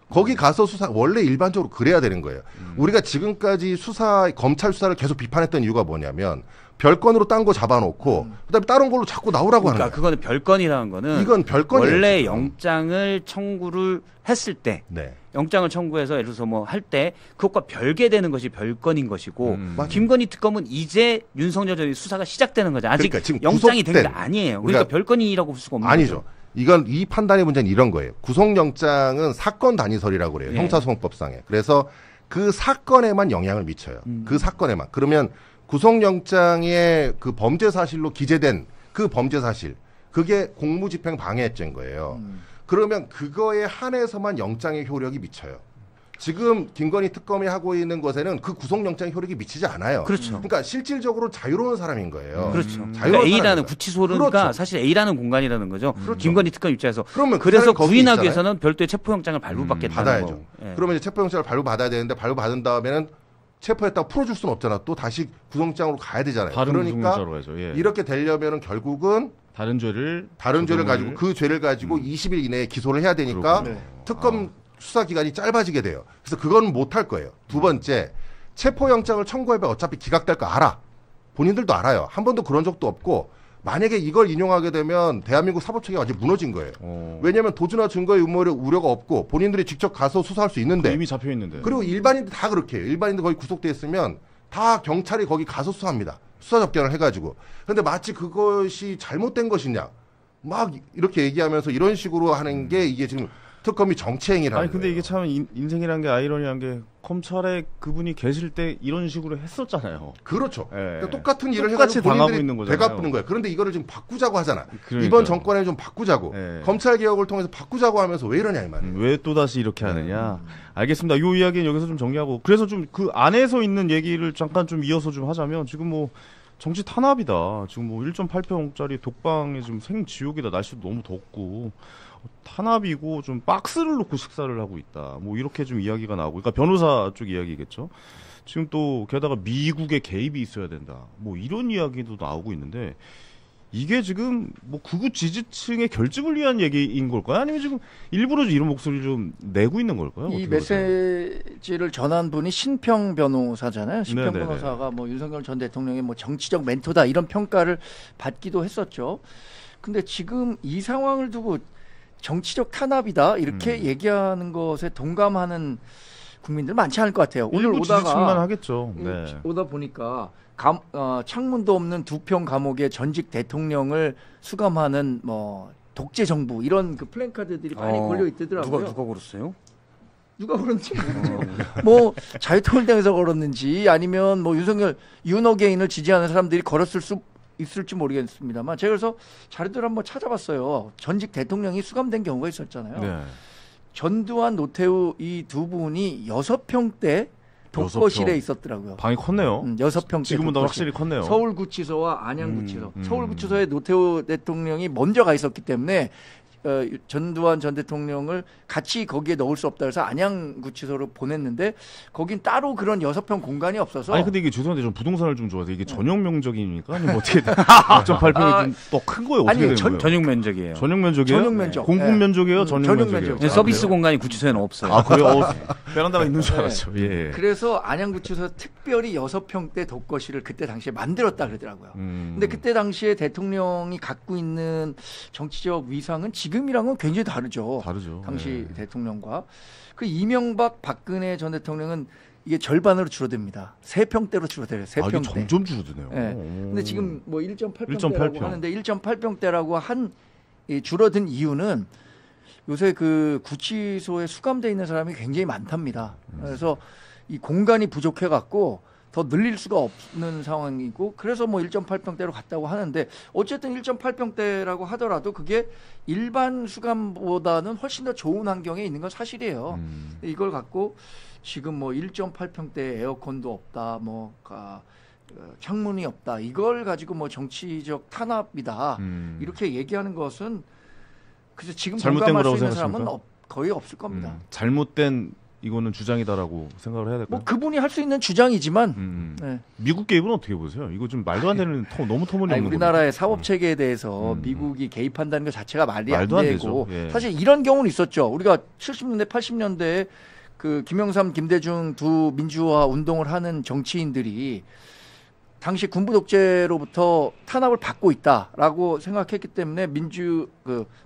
거기 가서 수사 원래 일반적으로 그래야 되는 거예요. 우리가 지금까지 검찰 수사를 계속 비판했던 이유가 뭐냐면 별건으로 딴 거 잡아놓고 그다음에 다른 걸로 자꾸 나오라고 하는 거예요. 그거는 별건이라는 거는 이건 별건이에요. 원래 영장을 청구를 했을 때 영장을 청구해서 예를 들어서 뭐 할 때 그것과 별개되는 것이 별건인 것이고 김건희 특검은 이제 윤석열 전 수사가 시작되는 거죠. 아직 그러니까 지금 영장이 된 게 아니에요. 그러니까 별건이라고 볼 수가 없는 아니죠. 거죠. 이건 이 판단의 문제는 이런 거예요. 구속영장은 사건 단위설이라고 그래요. 형사소송법상에. 그래서 그 사건에만 영향을 미쳐요. 그 사건에만. 그러면 구속영장의 그 범죄 사실로 기재된 그 범죄 사실, 그게 공무집행 방해죄인 거예요. 그러면 그거에 한해서만 영장의 효력이 미쳐요. 지금 김건희 특검이 하고 있는 것에는 그 구속영장의 효력이 미치지 않아요. 그렇죠. 그러니까 실질적으로 자유로운 사람인 거예요. 그렇죠. 그러니까 A라는 구치소가 그렇죠. 사실 A라는 공간이라는 거죠. 그렇죠. 김건희 특검 입장에서. 그러면 그래서 구인하기 위해서는 별도의 체포영장을 발부받겠다는 받아야죠. 거. 그러면 이제 체포영장을 발부받아야 되는데 발부받은 다음에는 체포했다고 풀어줄 수는 없잖아. 또 다시 구속영장으로 가야 되잖아요. 그러니까 이렇게 되려면은 결국은 다른 죄를 가지고 그 죄를 가지고 20일 이내에 기소를 해야 되니까 특검 수사 기간이 짧아지게 돼요. 그래서 그건 못할 거예요. 두 번째, 체포영장을 청구해봐 어차피 기각될 거 알아. 본인들도 알아요. 한 번도 그런 적도 없고 만약에 이걸 인용하게 되면 대한민국 사법체계가 완전히 무너진 거예요. 왜냐하면 도주나 증거의 우려가 없고 본인들이 직접 가서 수사할 수 있는데 이미 잡혀 있는데. 그리고 일반인들 다 그렇게 해요. 일반인들 거기 구속돼 있으면 다 경찰이 거기 가서 수사합니다. 수사 접견을 해가지고. 근데 마치 그것이 잘못된 것이냐 막 이렇게 얘기하면서 이런 식으로 하는 게 이게 지금 특검이 정치행위라는 아니 근데 거예요. 이게 참 인생이란 게 아이러니한 게 검찰에 그분이 계실 때 이런 식으로 했었잖아요. 그렇죠. 예. 그러니까 똑같은 일을 똑같이 해가지고 당하고 있는 본인들이 거잖아요. 배가쁘는 거예요. 그런데 이거를 지금 바꾸자고 하잖아. 그러니까요. 이번 정권에 좀 바꾸자고. 예. 검찰 개혁을 통해서 바꾸자고 하면서 왜 이러냐 이 말이에요. 왜 또다시 이렇게 하느냐. 알겠습니다. 요 이야기는 여기서 좀 정리하고 그래서 좀 그 안에서 있는 얘기를 잠깐 좀 이어서 좀 하자면 지금 뭐 정치 탄압이다. 지금 뭐 1.8평짜리 독방에 지금 생지옥이다. 날씨도 너무 덥고 탄압이고 좀 박스를 놓고 식사를 하고 있다. 뭐 이렇게 좀 이야기가 나오고, 그러니까 변호사 쪽 이야기겠죠. 지금 또 게다가 미국의 개입이 있어야 된다. 뭐 이런 이야기도 나오고 있는데 이게 지금 뭐 극우 지지층의 결집을 위한 얘기인 걸까요? 아니면 지금 일부러 이런 목소리를 좀 내고 있는 걸까요? 이 메시지를 전한 분이 신평 변호사잖아요. 신평 네네네. 변호사가 뭐 윤석열 전 대통령의 뭐 정치적 멘토다 이런 평가를 받기도 했었죠. 근데 지금 이 상황을 두고 정치적 탄압이다 이렇게 얘기하는 것에 동감하는 국민들 많지 않을 것 같아요. 오늘 오다가 하겠죠. 네. 오다 보니까 창문도 없는 2평 감옥의 전직 대통령을 수감하는 뭐 독재 정부 이런 그 플랜카드들이 많이 걸려 있더라고요. 누가 걸었어요? 누가 걸었는지 모르죠. 뭐 자유통일당에서 걸었는지 아니면 뭐 윤어게인을 지지하는 사람들이 걸었을 수 있을지 모르겠습니다만 제가 그래서 자료들 한번 찾아봤어요. 전직 대통령이 수감된 경우가 있었잖아요. 네. 전두환, 노태우 이 두 분이 6평대 독거실에 있었더라고요. 방이 컸네요. 6평대. 지금은 더 확실히 컸네요. 서울구치소와 안양구치소. 서울구치소에 노태우 대통령이 먼저 가 있었기 때문에 전두환 전 대통령을 같이 거기에 넣을 수 없다 해서 안양구치소로 보냈는데 거긴 따로 그런 6평 공간이 없어서. 아니 근데 이게 죄송한데 좀 부동산을 좀 좋아해서 이게 전용 면적입니까? 아니면 어떻게 6.8평이 좀 더 큰 거예요? 어떻게 되는 거예요? 전용 면적이에요. 전용 면적이에요? 전용 면적. 공급 면적이에요? 전용 면적이에요? 네, 서비스 공간이 구치소에는 없어요. 아 그래요? 베란다가 있는 줄 알았죠. 예. 그래서 안양구치소에서 특별히 6평대 독거실을 그때 당시에 만들었다 그러더라고요. 근데 그때 당시에 대통령이 갖고 있는 정치적 위상은 지금이랑은 굉장히 다르죠. 당시 대통령과. 그 이명박 박근혜 전 대통령은 이게 절반으로 줄어듭니다. 3평대로 줄어들어요. 3평대. 이게 점점 줄어드네요. 네. 근데 지금 뭐 1.8평대라고 하는데 1.8평대라고 이 줄어든 이유는 요새 그 구치소에 수감돼 있는 사람이 굉장히 많답니다. 그래서 이 공간이 부족해 갖고 더 늘릴 수가 없는 상황이고 그래서 뭐 1.8평대로 갔다고 하는데 어쨌든 1.8평대라고 하더라도 그게 일반 수감보다는 훨씬 더 좋은 환경에 있는 건 사실이에요. 이걸 갖고 지금 뭐 1.8평대 에어컨도 없다, 뭐 창문이 없다, 이걸 가지고 뭐 정치적 탄압이다 이렇게 얘기하는 것은 그래서 지금 잘못된 공감할 거라고 수 있는 생각하십니까? 사람은 거의 없을 겁니다. 잘못된 이거는 주장이다라고 생각을 해야 될까요? 뭐 그분이 할 수 있는 주장이지만 네. 미국 개입은 어떻게 보세요? 이거 좀 말도 안 되는 너무 터무니없는 우리나라의 사법 체계에 대해서 미국이 개입한다는 것 자체가 말도 안 되고 예. 사실 이런 경우는 있었죠. 우리가 70년대 80년대에 그 김영삼 김대중 두 민주화 운동을 하는 정치인들이 당시 군부 독재로부터 탄압을 받고 있다라고 생각했기 때문에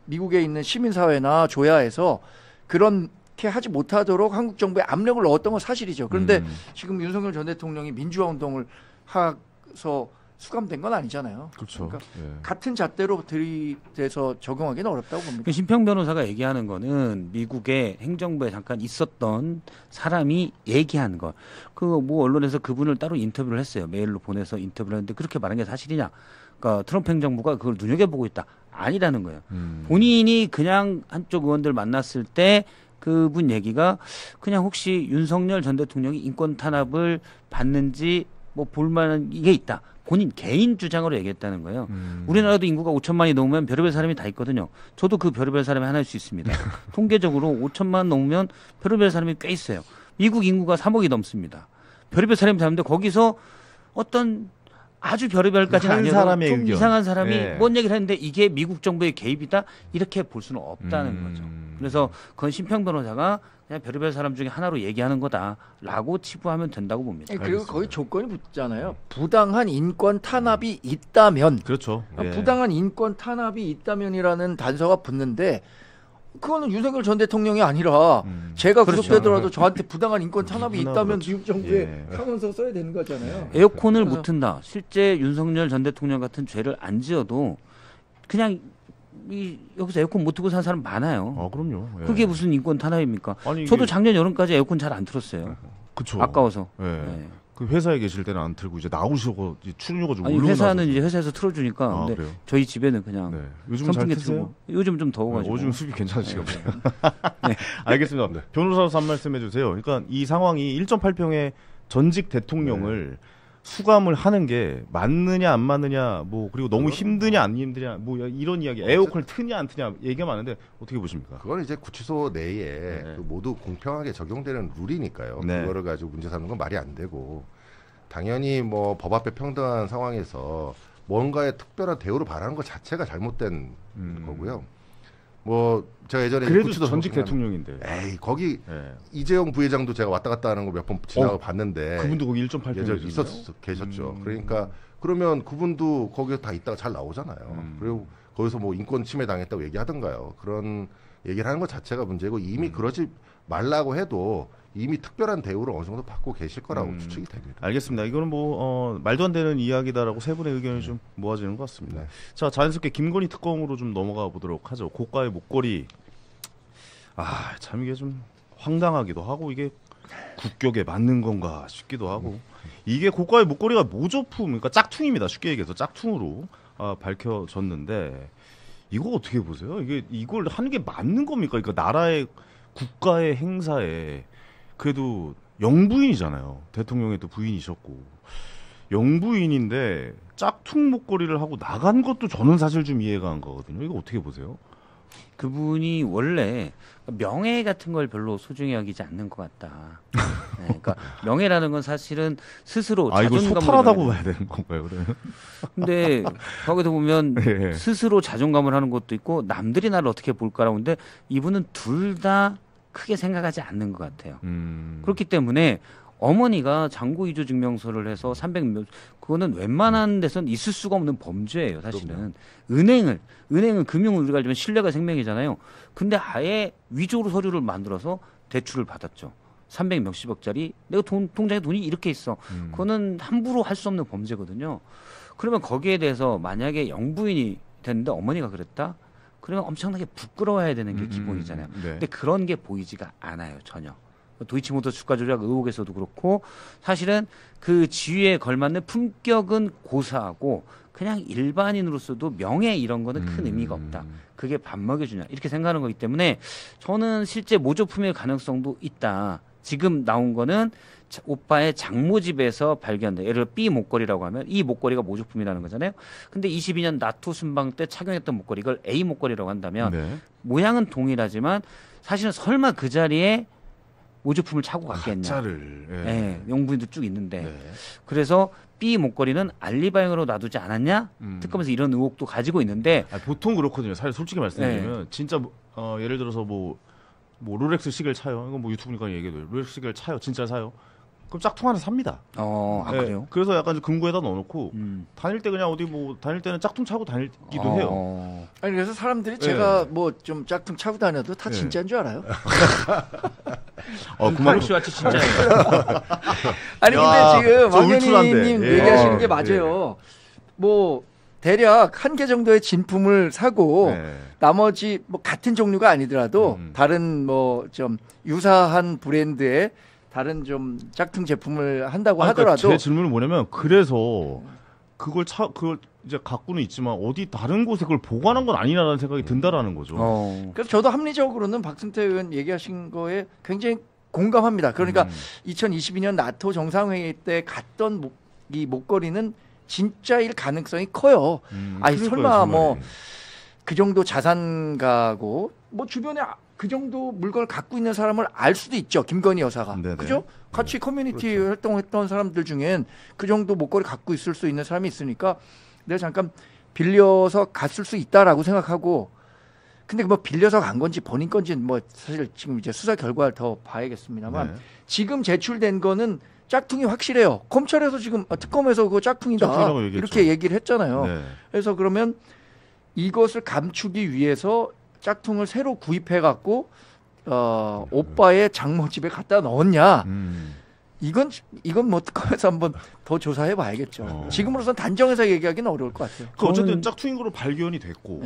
미국에 있는 시민사회나 조야에서 그렇게 하지 못하도록 한국 정부에 압력을 넣었던 건 사실이죠. 그런데 지금 윤석열 전 대통령이 민주화 운동을 해서 수감된 건 아니잖아요. 그렇죠. 그러니까 같은 잣대로 들이대서 적용하기는 어렵다고 봅니다. 신평 변호사가 얘기하는 거는 미국의 행정부에 잠깐 있었던 사람이 얘기한 거. 뭐 언론에서 그분을 따로 인터뷰를 했어요. 메일로 보내서 인터뷰를 했는데 그렇게 말한 게 사실이냐? 그러니까 트럼프 행정부가 그걸 눈여겨보고 있다. 아니라는 거예요. 본인이 그냥 한쪽 의원들 만났을 때 그분 얘기가 그냥 혹시 윤석열 전 대통령이 인권 탄압을 받는지 뭐 볼만한 게 있다. 본인 개인 주장으로 얘기했다는 거예요. 우리나라도 인구가 5천만이 넘으면 별의별 사람이 다 있거든요. 저도 그 별의별 사람이 하나일 수 있습니다. 통계적으로 5천만 넘으면 별의별 사람이 꽤 있어요. 미국 인구가 3억이 넘습니다. 별의별 사람이 다 있는데 거기서 어떤 아주 별의별까지는 아니어도 좀 이상한 사람이 뭔 얘기를 했는데 이게 미국 정부의 개입이다? 이렇게 볼 수는 없다는 거죠. 그래서 그건 신평 변호사가 그냥 별의별 사람 중에 하나로 얘기하는 거다라고 치부하면 된다고 봅니다. 그리고 거기 조건이 붙잖아요. 부당한 인권 탄압이 있다면. 그렇죠. 부당한 인권 탄압이 있다면이라는 단서가 붙는데 그거는 윤석열 전 대통령이 아니라 제가 구속되더라도 저한테 부당한 인권 탄압이 있다면 미국 정부에 상원서 써야 되는 거잖아요. 에어컨을 못 튼다. 실제 윤석열 전 대통령 같은 죄를 안 지어도 그냥 여기서 에어컨 못 틀고 산 사람 많아요. 그럼요. 그게 무슨 인권 탄압입니까? 저도 작년 여름까지 에어컨 잘 안 틀었어요. 그쵸. 아까워서. 그 회사에 계실 때는 안 틀고 이제 나오시고 출근해가지고 아니 회사는 이제 회사에서 틀어주니까. 근데 그래요? 저희 집에는 그냥 요즘 잘 트세요? 요즘 좀 더워가지고. 요즘 습이 괜찮으시가 보네요. 알겠습니다. 변호사로서 한 말씀 해주세요. 그러니까 이 상황이 1.8평의 전직 대통령을 수감을 하는 게 맞느냐 안 맞느냐 뭐 그리고 너무 힘드냐 안 힘드냐 뭐 이런 이야기 에어컨을 트냐 안 트냐 얘기가 많은데 어떻게 보십니까? 그건 이제 구치소 내에 그 모두 공평하게 적용되는 룰이니까요. 그거를 가지고 문제 삼는 건 말이 안 되고 당연히 뭐 법 앞에 평등한 상황에서 뭔가의 특별한 대우를 바라는 것 자체가 잘못된 거고요. 뭐 제가 예전에 그래도 구치소 전직 대통령인데. 에이 거기 이재용 부회장도 제가 왔다 갔다 하는 거 몇 번 지나가 봤는데 그분도 거기 1.8평 계셨죠. 그러니까 그러면 그분도 거기에 다 있다가 잘 나오잖아요. 그리고 거기서 뭐 인권 침해 당했다고 얘기하던가요. 그런 얘기를 하는 것 자체가 문제고 이미 그러지 말라고 해도 이미 특별한 대우를 어느 정도 받고 계실 거라고 추측이 됩니다. 알겠습니다. 이거는 뭐 말도 안 되는 이야기다라고 세 분의 의견이 좀 모아지는 것 같습니다. 자, 자연스럽게 김건희 특검으로 좀 넘어가 보도록 하죠. 고가의 목걸이. 참 이게 좀 황당하기도 하고 이게 국격에 맞는 건가 싶기도 하고 이게 고가의 목걸이가 모조품, 그러니까 짝퉁입니다. 쉽게 얘기해서 짝퉁으로 밝혀졌는데 이거 어떻게 보세요? 이걸 하는 게 맞는 겁니까? 그러니까 나라의 국가의 행사에 그래도 영부인이잖아요. 대통령의 또 부인이셨고 영부인인데 짝퉁 목걸이를 하고 나간 것도 저는 사실 좀 이해가 안 가거든요. 이거 어떻게 보세요? 그분이 원래 명예 같은 걸 별로 소중히 여기지 않는 것 같다. 네, 그러니까 명예라는 건 사실은 스스로 이거 자존감을 소탈하다고 봐야 되는 건가요, 그러면? 근데 거기서 보면 네. 스스로 자존감을 하는 것도 있고 남들이 나를 어떻게 볼까라고 하는데 이분은 둘 다 크게 생각하지 않는 것 같아요. 그렇기 때문에 어머니가 장고 이주 증명서를 해서 300몇 그거는 웬만한 데선 있을 수가 없는 범죄예요, 사실은. 은행은 금융을 우리가 알지만 신뢰가 생명이잖아요. 근데 아예 위조로 서류를 만들어서 대출을 받았죠. 300 몇십억짜리 내가 통장에 돈이 이렇게 있어. 그거는 함부로 할 수 없는 범죄거든요. 그러면 거기에 대해서 만약에 영부인이 됐는데 어머니가 그랬다? 그러면 엄청나게 부끄러워야 되는 게 기본이잖아요. 네. 근데 그런 게 보이지가 않아요, 전혀. 도이치모터 주가 조작 의혹에서도 그렇고 사실은 그 지위에 걸맞는 품격은 고사하고 그냥 일반인으로서도 명예 이런 거는 큰 의미가 없다. 그게 밥 먹여주냐 이렇게 생각하는 거기 때문에 저는 실제 모조품일 가능성도 있다. 지금 나온 거는 오빠의 장모 집에서 발견돼. 예를 들어 B 목걸이라고 하면 이 목걸이가 모조품이라는 거잖아요. 근데 22년 나토 순방 때 착용했던 목걸이 이걸 A 목걸이라고 한다면 네. 모양은 동일하지만 사실은 설마 그 자리에 모조품을 차고 갔겠냐. 가짜를. 예. 네, 영부인도 쭉 있는데. 네. 그래서 B 목걸이는 알리바이로 놔두지 않았냐? 특검에서 이런 의혹도 가지고 있는데 보통 그렇거든요. 사실 솔직히 말씀드리면 진짜 예를 들어서 뭐 롤렉스 시계를 차요. 이건 뭐 유튜브니까 얘기해도 롤렉스 시계를 차요. 진짜 사요. 그럼 짝퉁 하나 삽니다. 그래요? 그래서 약간 좀 금고에다 넣어놓고 다닐 때 그냥 어디 뭐 다닐 때는 짝퉁 차고 다니기도 해요. 아니 그래서 사람들이 제가 뭐 좀 짝퉁 차고 다녀도 다 진짜인 줄 알아요. 그만 씨와치 진짜예요. 아니 근데 지금 울트라인데. 황현희님 예. 얘기하시는 게 맞아요. 뭐 대략 한 개 정도의 진품을 사고 나머지 뭐 같은 종류가 아니더라도 다른 뭐 좀 유사한 브랜드의 다른 좀 짝퉁 제품을 한다고 하더라도 제 질문은 뭐냐면 그래서 그걸 이제 갖고는 있지만 어디 다른 곳에 그걸 보관한 건 아니라는 생각이 든다라는 거죠. 그래서 저도 합리적으로는 박승태 의원 얘기하신 거에 굉장히 공감합니다. 그러니까 2022년 나토 정상회의 때 갔던 이 목걸이는 진짜일 가능성이 커요. 아니 설마 뭐 그 정도 자산가고 뭐 주변에 그 정도 물건을 갖고 있는 사람을 알 수도 있죠. 김건희 여사가. 네네. 그죠? 같이 커뮤니티 활동했던 사람들 중엔 그 정도 목걸이 갖고 있을 수 있는 사람이 있으니까 내가 잠깐 빌려서 갔을 수 있다라고 생각하고 근데 뭐 빌려서 간 건지 본인 건지는 뭐 사실 지금 이제 수사 결과를 더 봐야겠습니다만 지금 제출된 거는 짝퉁이 확실해요. 검찰에서 지금 특검에서 그거 짝퉁이다 이렇게 얘기를 했잖아요. 그래서 그러면 이것을 감추기 위해서 짝퉁을 새로 구입해 갖고 오빠의 장모 집에 갖다 넣었냐? 이건 뭐 특검에서 한번 더 조사해 봐야겠죠. 지금으로선 단정해서 얘기하기는 어려울 것 같아요. 어쨌든 짝퉁인 거로 발견이 됐고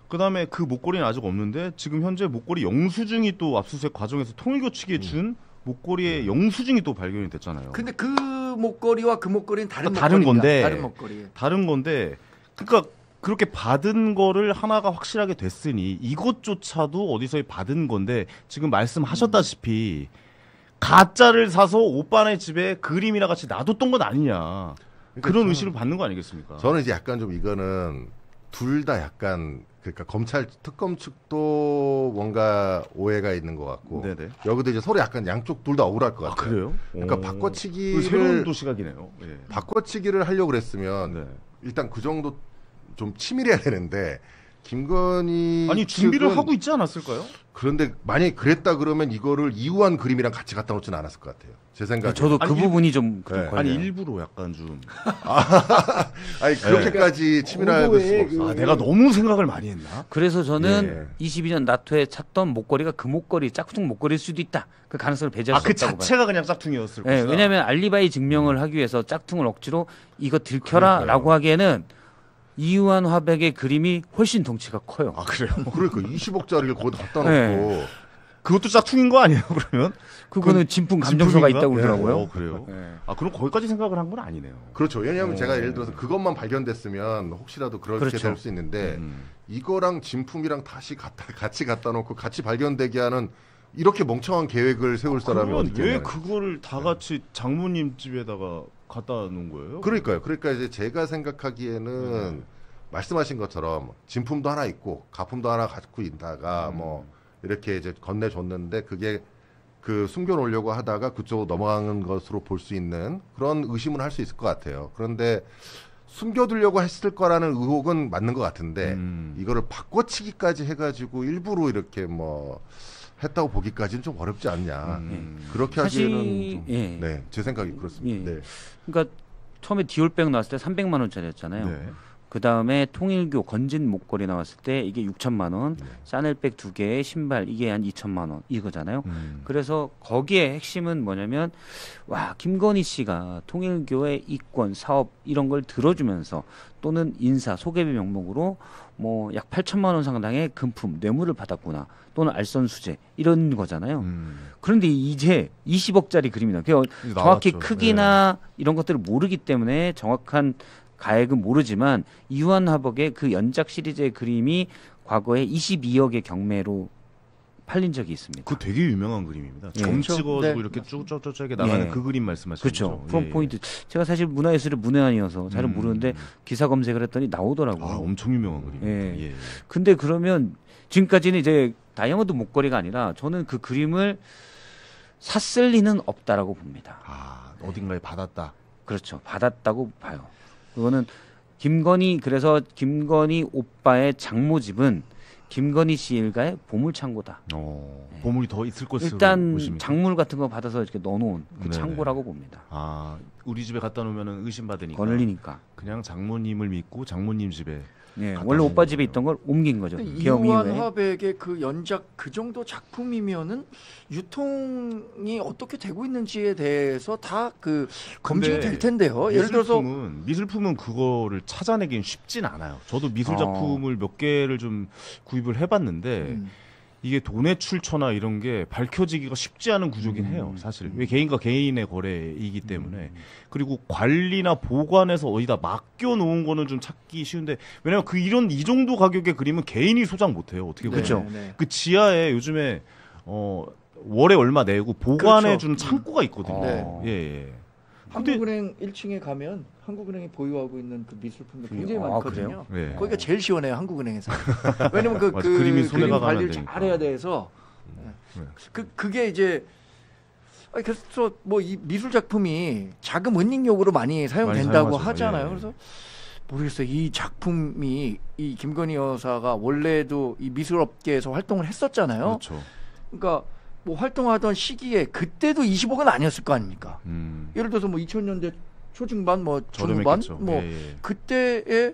그다음에 그 목걸이는 아직 없는데 지금 현재 목걸이 영수증이 또 압수수색 과정에서 통일교측에 준 목걸이의 영수증이 또 발견이 됐잖아요. 근데 그 목걸이와 그 목걸이는 다른 목걸이. 다른 건데 그러니까 그렇게 받은 거를 하나가 확실하게 됐으니 이것조차도 어디서 받은 건데 지금 말씀하셨다시피 가짜를 사서 오빠네 집에 그림이나 같이 놔뒀던 건 아니냐. 그런 의심을 받는 거 아니겠습니까? 저는 이제 약간 좀 이거는 둘 다 약간 그러니까 검찰 특검 측도 뭔가 오해가 있는 것 같고 여기도 이제 서로 약간 양쪽 둘 다 억울할 것 같아요. 그래요? 그러니까 바꿔치기를 새로운 또 시각이네요. 바꿔치기를 하려고 그랬으면 일단 그 정도 좀 치밀해야 되는데 김건희 아니 준비를 하고 있지 않았을까요? 그런데 만약에 그랬다 그러면 이거를 이후한 그림이랑 같이 갖다 놓지는 않았을 것 같아요. 제 생각에. 저도 그 부분이 좀 아니 일부러 약간 좀 아니 그렇게까지 치밀하게 할 수가 없어. 내가 너무 생각을 많이 했나? 그래서 저는 22년 나토에 찾던 목걸이가 그 목걸이 짝퉁 목걸이일 수도 있다. 그 가능성을 배제할 수 그 없다고 봐요. 자체가 그냥 짝퉁이었을 것이다. 왜냐하면 알리바이 증명을 하기 위해서 짝퉁을 억지로 이거 들켜라라고 하기에는 이유한 화백의 그림이 훨씬 덩치가 커요. 그래요? 그러니까 20억짜리를 거기다 갖다 놓고 그것도 짝퉁인 거 아니에요? 그러면 그거는 진품 감정서가 있다고 그러더라고요. 그래요? 그럼 거기까지 생각을 한 건 아니네요. 그렇죠. 왜냐하면 제가 예를 들어서 그것만 발견됐으면 혹시라도 그렇게 될 수 있는데 이거랑 진품이랑 같이 갖다 놓고 같이 발견되게 하는 이렇게 멍청한 계획을 세울 사람이 어디 있겠냐는. 왜 그거를 다 같이 장모님 집에다가 갖다 놓은 거예요? 그러니까 이제 제가 생각하기에는 말씀하신 것처럼 진품도 하나 있고 가품도 하나 갖고 있다가 뭐 이렇게 이제 건네줬는데 그게 그 숨겨놓으려고 하다가 그쪽으로 넘어가는 것으로 볼 수 있는 그런 의심은 할 수 있을 것 같아요. 그런데 숨겨두려고 했을 거라는 의혹은 맞는 것 같은데 이거를 바꿔치기까지 해가지고 일부러 이렇게 뭐 했다고 보기까지는 좀 어렵지 않냐. 그렇게 하기에는 좀, 예. 네, 제 생각이 그렇습니다. 예. 네. 그러니까 처음에 디올백 나왔을 때 300만 원짜리였잖아요. 네. 그 다음에 통일교 건진 목걸이 나왔을 때 이게 6천만 원, 샤넬백 2개에 신발 이게 한 2천만 원 이거잖아요. 그래서 거기에 핵심은 뭐냐면 와 김건희 씨가 통일교의 이권 사업 이런 걸 들어주면서 또는 인사 소개비 명목으로 뭐 약 8천만 원 상당의 금품 뇌물을 받았구나 또는 알선 수재 이런 거잖아요. 그런데 이제 20억짜리 그림이다. 정확히 나왔죠. 크기나 이런 것들을 모르기 때문에 정확한 가액은 모르지만 이완 화복의 그 연작 시리즈의 그림이 과거에 22억의 경매로 팔린 적이 있습니다. 그 되게 유명한 그림입니다. 점 그렇죠. 찍어주고 네. 이렇게 쭉쭉쭉쭉 나가는 예. 그 그림 말씀하시는 그렇죠. 거죠. 프롬 포인트. 제가 사실 문화예술의 문외한이어서 잘은 모르는데 기사 검색을 했더니 나오더라고요. 아, 엄청 유명한 그림입니다. 예. 예. 근데 그러면 지금까지는 이제 다이아몬드 목걸이가 아니라 저는 그 그림을 샀을 리는 없다라고 봅니다. 아, 어딘가에 받았다. 그렇죠. 받았다고 봐요. 그거는 그래서 김건희 오빠의 장모집은 김건희 씨 일가의 보물창고다. 보물이 더 있을 것으로 일단 보십니까? 작물 같은 거 받아서 이렇게 넣어놓은 그 네네. 창고라고 봅니다. 아, 우리 집에 갖다 놓으면 의심받으니까. 걸리니까. 그냥 장모님을 믿고 장모님 집에. 예, 갖다 원래 놓은 오빠 집에 거예요. 있던 걸 옮긴 거죠. 이완 계엄 이후에. 화백의 그 연작 그 정도 작품이면은 유통이 어떻게 되고 있는지에 대해서 다 그 검증이 근데 될 텐데요. 예를 들어서 미술품은 그거를 찾아내긴 쉽진 않아요. 저도 미술 작품을 몇 개를 좀 구입을 해봤는데 이게 돈의 출처나 이런 게 밝혀지기가 쉽지 않은 구조긴 해요. 사실 왜 개인과 개인의 거래이기 때문에 그리고 관리나 보관해서 어디다 맡겨놓은 거는 좀 찾기 쉬운데 왜냐면 이 정도 가격의 그림은 개인이 소장 못해요. 어떻게 보면 그렇죠. 그 지하에 요즘에 월에 얼마 내고 보관해주는 그렇죠. 창고가 있거든요. 네. 예. 근데 한국은행 1층에 가면 한국은행이 보유하고 있는 그 미술품도 굉장히 아, 많거든요. 그래요? 네. 거기가 제일 시원해요, 한국은행에서. 왜냐면 그 맞아, 그림이 손에 그림 가면 안 관리를 되니까. 잘해야 돼서. 그게 이제 그래서 뭐 이 미술 작품이 자금 은닉용으로 많이 사용된다고 사용하죠. 하잖아요. 예. 그래서 모르겠어요. 이 작품이 이 김건희 여사가 원래도 이 미술업계에서 활동을 했었잖아요. 그렇죠. 그러니까 뭐 활동하던 시기에 그때도 20억은 아니었을 거 아닙니까? 음. 예를 들어서 뭐 2000년대 초중반 뭐 중반 저렴했겠죠. 뭐 예. 그때에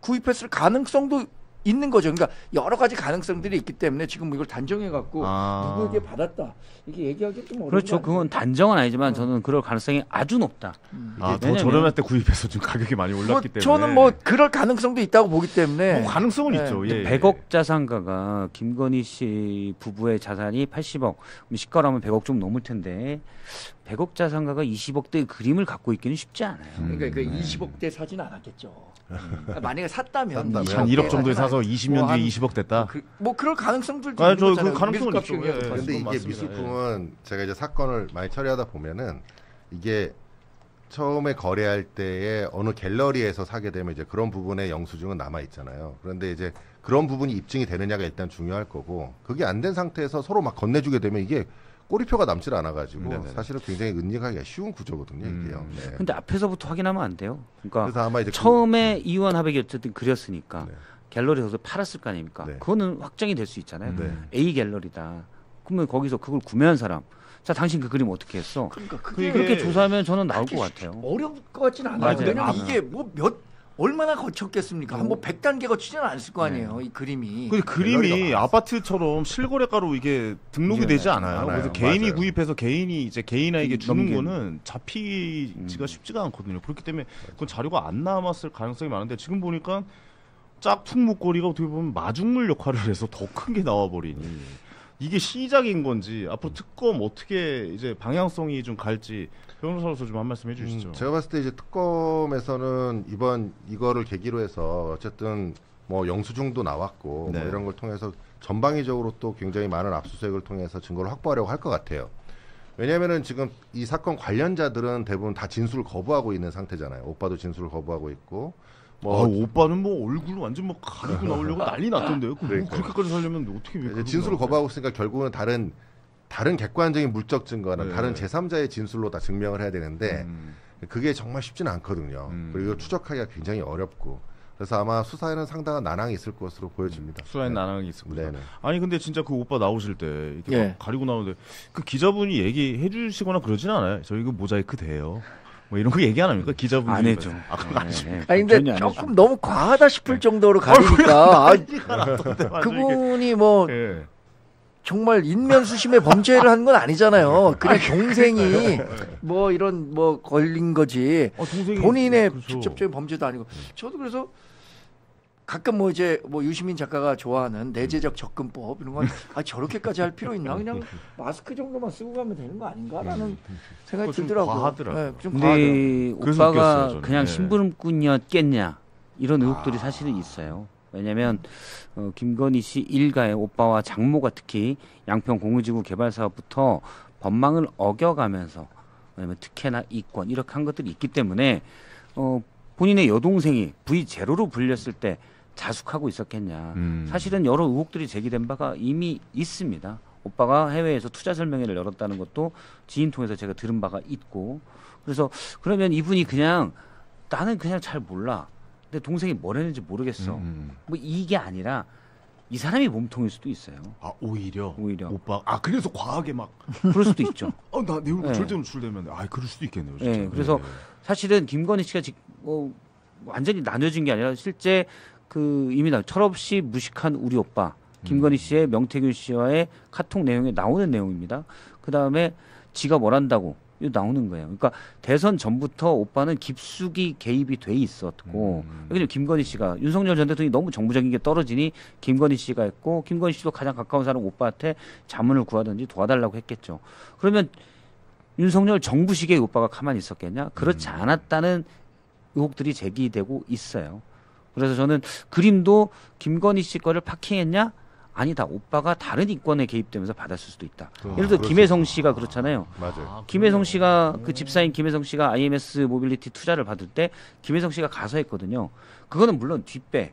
구입했을 가능성도 있는 거죠. 그러니까 여러 가지 가능성들이 있기 때문에 지금 뭐 이걸 단정해 갖고 누구에게 받았다 이게 얘기하기 좀 어려운 그렇죠. 거 그건 아닙니까? 단정은 아니지만 저는 그럴 가능성이 아주 높다. 더 왜냐면- 저렴할 때 구입해서 좀 가격이 많이 올랐기 뭐 때문에 저는 뭐 그럴 가능성도 있다고 보기 때문에 뭐 가능성은 네. 있죠. 예. 100억 자산가가 김건희 씨 부부의 자산이 80억, 시가라면 100억 좀 넘을 텐데 100억 자산가가 20억대 그림을 갖고 있기는 쉽지 않아요. 그러니까 그 20억대 사진 않았겠죠. 만약에 샀다면 샀다면. 한 1억 정도에 사서 사진 20년 뭐 뒤에 한- 20억 됐다. 뭐 그럴 가능성들도 아, 있는 저 거잖아요. 그 가능성은 미술값이 있죠. 예, 올라가서. 근데 이게 맞습니다. 미술품은 제가 이제 사건을 많이 처리하다 보면은 이게 처음에 거래할 때에 어느 갤러리에서 사게 되면 이제 그런 부분의 영수증은 남아 있잖아요. 그런데 이제 그런 부분이 입증이 되느냐가 일단 중요할 거고 그게 안 된 상태에서 서로 막 건네주게 되면 이게 꼬리표가 남질 않아가지고 네네네. 사실은 굉장히 은닉하기가 쉬운 구조거든요, 이게요. 네. 근데 앞에서부터 확인하면 안 돼요. 그러니까 그래서 아마 이제 처음에 이완 하백이 어쨌든 그렸으니까 네. 갤러리에서 팔았을 거 아닙니까? 네. 그거는 확정이 될 수 있잖아요. 네. A 갤러리다. 그러면 거기서 그걸 구매한 사람, 자 당신 그 그림 어떻게 했어? 그러니까 그게- 그렇게 조사하면 저는 나올 것 같아요. 어려울 것 같지는 않아요. 맞아요. 왜냐면 아. 이게 뭐 얼마나 거쳤겠습니까? 한 뭐 100단계 거치지는 않았을 거 아니에요. 이 그림이. 근데 그림이 갤러리가 아파트처럼 실거래가로 이게 등록이 네, 되지 않아요. 않아요. 그래서 개인이 맞아요. 구입해서 개인이 이제 개인에게 주는 넘기는. 거는 잡히지가 쉽지가 않거든요. 그렇기 때문에 그건 자료가 안 남았을 가능성이 많은데 지금 보니까 짝퉁 목걸이가 어떻게 보면 마중물 역할을 해서 더 큰 게 나와버리니 이게 시작인 건지 앞으로 특검 어떻게 이제 방향성이 좀 갈지 변호사로서 좀 한 말씀 해주시죠. 제가 봤을 때 이제 특검에서는 이거를 계기로 해서 어쨌든 뭐 영수증도 나왔고 네. 뭐 이런 걸 통해서 전방위적으로 또 굉장히 많은 압수수색을 통해서 증거를 확보하려고 할 것 같아요. 왜냐하면은 지금 이 사건 관련자들은 대부분 다 진술을 거부하고 있는 상태잖아요. 오빠도 진술을 거부하고 있고 오빠는 뭐 얼굴 완전 뭐 가리고 나오려고 난리 났던데요. 뭐 그렇게까지 살려면 어떻게 진술을 거부하고 있으니까 결국은 다른 객관적인 물적 증거나 다른 제3자의 진술로 다 증명을 해야 되는데 그게 정말 쉽지는 않거든요. 그리고 추적하기가 굉장히 어렵고 그래서 아마 수사에는 상당한 난항이 있을 것으로 보여집니다. 수사에는 난항이 있을 거죠. 아니 근데 진짜 그 오빠 나오실 때 이렇게 막 가리고 나오는데 그 기자분이 얘기해 주시거나 그러진 않아요. 저 이거 모자이크 돼요. 뭐 이런 거 얘기 안 합니까? 기자분이 안 해줘. 아니 근데 조금 너무 과하다 싶을 정도로 가리니까 그분이 뭐 정말 인면수심의 범죄를 하는 건 아니잖아요. 그냥 동생이 뭐 이런 뭐 걸린 거지. 본인의 그렇죠. 직접적인 범죄도 아니고. 저도 그래서 가끔 뭐 이제 뭐 유시민 작가가 좋아하는 내재적 접근법 이런 건 저렇게까지 할 필요 있나? 그냥 마스크 정도만 쓰고 가면 되는 거 아닌가라는 생각이 들더라고요. 과하더라고요. 좀 근데 오빠가 웃겼어요, 그냥 심부름꾼이었겠냐 이런 의혹들이 사실은 있어요. 왜냐하면 김건희 씨 일가의 오빠와 장모가 특히 양평 공유지구 개발 사업부터 법망을 어겨가면서 왜냐면 특혜나 이권 이렇게 한 것들이 있기 때문에 본인의 여동생이 V0로 불렸을 때 자숙하고 있었겠냐. 사실은 여러 의혹들이 제기된 바가 이미 있습니다. 오빠가 해외에서 투자 설명회를 열었다는 것도 지인 통해서 제가 들은 바가 있고 그래서 그러면 이분이 그냥 나는 그냥 잘 몰라. 내 동생이 뭘 했는지 모르겠어. 뭐 이게 아니라 이 사람이 몸통일 수도 있어요. 오히려 오빠. 그래서 과하게 막 그럴 수도 있죠. 나 내 얼굴 절대 노출되면 그럴 수도 있겠네요. 진짜. 그래서 사실은 김건희 씨가 완전히 나뉘어진 게 아니라 실제 그 이미 철없이 무식한 우리 오빠 김건희 씨의 명태균 씨와의 카톡 내용에 나오는 내용입니다. 그 다음에 지가 뭘 한다고 나오는 거예요. 그러니까 대선 전부터 오빠는 깊숙이 개입이 돼 있었고 왜냐면 김건희 씨가 윤석열 전 대통령이 너무 정부적인 게 떨어지니 김건희 씨가 했고 김건희 씨도 가장 가까운 사람 오빠한테 자문을 구하든지 도와달라고 했겠죠. 그러면 윤석열 정부식의 오빠가 가만히 있었겠냐? 그렇지 않았다는 의혹들이 제기되고 있어요. 그래서 저는 그림도 김건희 씨 거를 파킹했냐? 아니다. 오빠가 다른 이권에 개입되면서 받았을 수도 있다. 예를 들어 김혜성 씨가 그렇잖아요. 맞아요. 김혜성 씨가 그 집사인 김혜성 씨가 IMS 모빌리티 투자를 받을 때 김혜성 씨가 가서 했거든요. 그거는 물론 뒷배.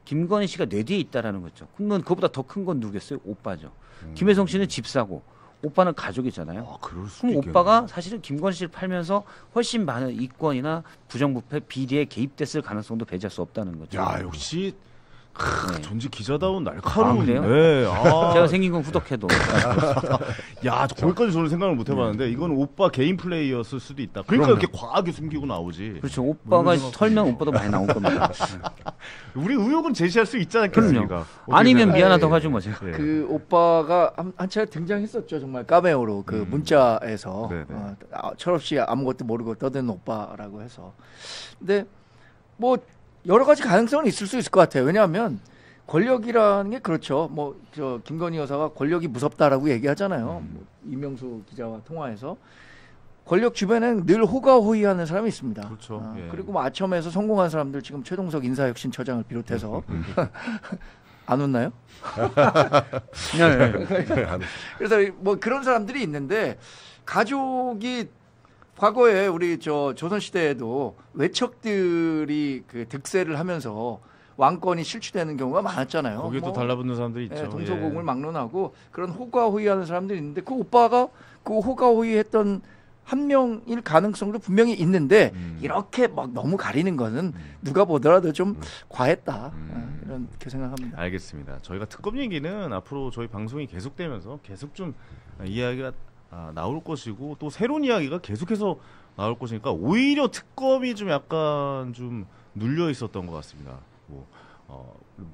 김건희 씨가 뇌 뒤에 있다라는 거죠. 그러면 그거보다 더 큰 건 누구겠어요? 오빠죠. 김혜성 씨는 집사고 오빠는 가족이잖아요. 그럼 오빠가 사실은 김건희 씨를 팔면서 훨씬 많은 이권이나 부정부패 비리에 개입됐을 가능성도 배제할 수 없다는 거죠. 역시 전직 기자다운 날카로운. 그래요? 네. 제가 생긴 건 후덕해도. 거기까지 저는 생각을 못 해봤는데 이건 오빠 개인 플레이였을 수도 있다. 그러니까 이렇게 과하게 숨기고 나오지. 그렇죠. 오빠가 털면 오빠도 많이 나올 겁니다. 우리 의혹은 제시할 수 있지 않겠습니까? 아니면 미안하다고 하죠 뭐 제가. 그 오빠가 한 차례 등장했었죠. 정말 카메오로 그 문자에서 철없이 아무것도 모르고 떠드는 오빠라고 해서. 근데 뭐 여러 가지 가능성은 있을 수 있을 것 같아요. 왜냐하면 권력이라는 게 그렇죠. 뭐 저 김건희 여사가 권력이 무섭다라고 얘기하잖아요. 뭐 이명수 기자와 통화해서 권력 주변에는 늘 호가호위하는 사람이 있습니다. 그렇죠. 그리고 뭐 아첨에서 성공한 사람들 지금 최동석 인사혁신처장을 비롯해서 안 웃나요? 그래서 뭐 그런 사람들이 있는데 가족이 과거에 우리 조선시대에도 외척들이 그 득세를 하면서 왕권이 실추되는 경우가 많았잖아요. 거기에 또 달라붙는 사람들이 있죠. 동서고금을 막론하고 그런 호가호위하는 사람들이 있는데 그 오빠가 그 호가호위했던 한 명일 가능성도 분명히 있는데 이렇게 막 너무 가리는 거는 누가 보더라도 좀 과했다. 이렇게 생각합니다. 알겠습니다. 저희가 특검 얘기는 앞으로 저희 방송이 계속되면서 계속 좀 이야기가 나올 것이고 또 새로운 이야기가 계속해서 나올 것이니까 오히려 특검이 좀 약간 좀 눌려 있었던 것 같습니다. 뭐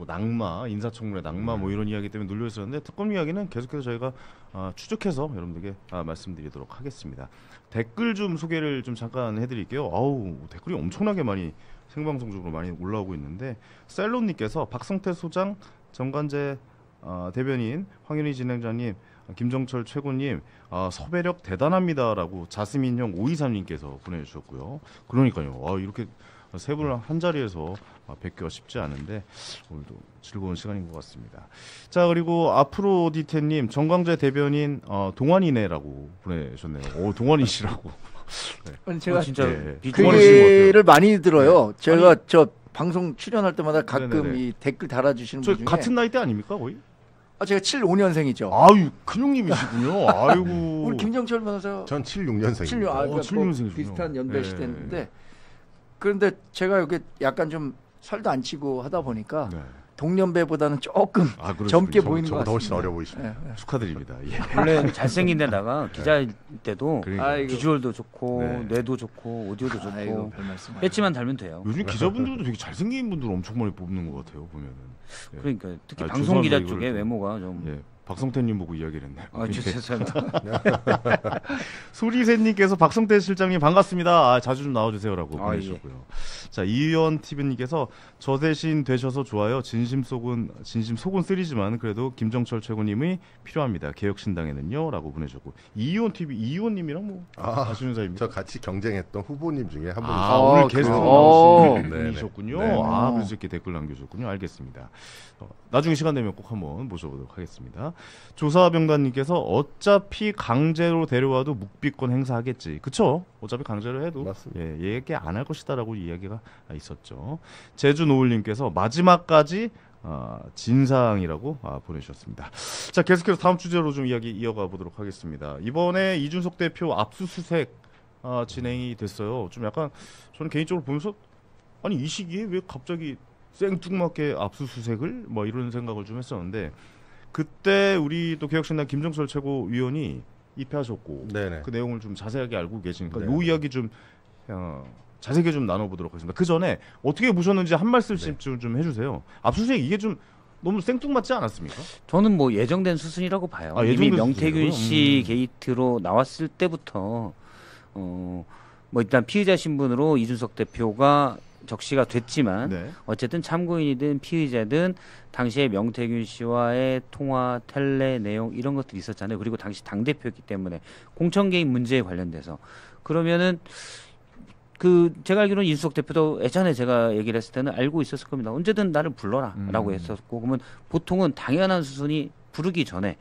낙마, 인사청문회 낙마 뭐 이런 이야기 때문에 눌려 있었는데 특검 이야기는 계속해서 저희가 추적해서 여러분들께 말씀드리도록 하겠습니다. 댓글 좀 소개를 좀 잠깐 해드릴게요. 댓글이 엄청나게 많이 생방송 중으로 많이 올라오고 있는데 셀론님께서 박성태 소장, 정관재 대변인, 황현희 진행자님, 김정철 최고님 섭외력 대단합니다라고 자스민형 523님께서 보내주셨고요. 그러니까요. 이렇게 세 분을 한 자리에서 뵙기가 쉽지 않은데 오늘도 즐거운 시간인 것 같습니다. 자, 그리고 앞으로 디테님, 정광재 대변인 동안이네라고 보내셨네요. 동안이시라고. 제가 진짜 그 얘기를 많이 들어요. 제가 방송 출연할 때마다 가끔 네네네. 이 댓글 달아주시는 저 분 중에 같은 나이대 아닙니까 거의? 제가 75년생이죠. 아유 큰형님이시군요. 아이고. 우리 김정철 변호사 전 76년생입니다. 76년생이시군요. 비슷한 연배 네. 시대인데 그런데 제가 여기 약간 좀 살도 안 찌고 하다 보니까 네. 동년배보다는 조금 그러시군요. 젊게 보이는 것 저보다 훨씬 같습니다. 어려 보이십니다. 네. 축하드립니다. 예. 원래 잘생긴 데다가 기자일 때도 그러니까요. 아이고. 비주얼도 좋고 네. 뇌도 좋고 오디오도 좋고 아이고, 별 말씀. 배지만 달면 돼요. 요즘 기자분들도 되게 잘생긴 분들 엄청 많이 뽑는 것 같아요 보면은. 예. 그러니까 특히 아, 방송 기자 죄송합니다. 쪽에 이걸 외모가 좀 예. 박성태님 보고 이야기를 했네요. 아, 예. 죄송합니다. 소리새님께서 박성태 실장님 반갑습니다. 자주 좀 나와주세요라고 아, 보내주셨고요. 자 이의원 TV님께서 저 대신 되셔서 좋아요. 진심 속은 쓰리지만 그래도 김정철 최고님이 필요합니다. 개혁신당에는요라고 보내주셨고 이의원 TV 이의원님이랑 뭐 아시는 사이입니까? 저 같이 경쟁했던 후보님 중에 한 분이 오늘 그래요? 게스트로 오. 나오신 네네. 분이셨군요. 네. 그래서 이렇게 댓글 남겨주셨군요. 알겠습니다. 나중에 시간 되면 꼭 한번 모셔보도록 하겠습니다. 조사병단님께서 어차피 강제로 데려와도 묵비권 행사하겠지. 그쵸? 어차피 강제로 해도 맞습니다. 예, 얘기 안 할 것이다라고 이야기가 있었죠. 제주노을님께서 마지막까지 진상이라고 보내주셨습니다. 자, 계속해서 다음 주제로 좀 이야기 이어가 보도록 하겠습니다. 이번에 이준석 대표 압수수색 진행이 됐어요. 좀 약간 저는 개인적으로 보면서 아니 이 시기에 왜 갑자기 생뚱맞게 압수수색을 뭐 이런 생각을 좀 했었는데 그때 우리 또 개혁신당 김정철 최고위원이 입회하셨고 네네. 그 내용을 좀 자세하게 알고 계시니까 네. 요 이야기 좀 자세하게 좀 나눠보도록 하겠습니다. 그 전에 어떻게 보셨는지 한 말씀씩 좀 해주세요. 압수수색 이게 좀 너무 생뚱맞지 않았습니까? 저는 뭐 예정된 수순이라고 봐요. 이미 예정된 명태균 수순이고요? 씨 게이트로 나왔을 때부터 뭐 일단 피의자 신분으로 이준석 대표가 적시가 됐지만 네. 어쨌든 참고인이든 피의자든 당시에 명태균 씨와의 통화, 텔레 내용 이런 것들이 있었잖아요. 그리고 당시 당대표였기 때문에 공천 개입 문제에 관련돼서 그러면은 제가 알기로는 이준석 대표도 예전에 제가 얘기를 했을 때는 알고 있었을 겁니다. 언제든 나를 불러라라고 했었고 그러면 보통은 당연한 수순이 부르기 전에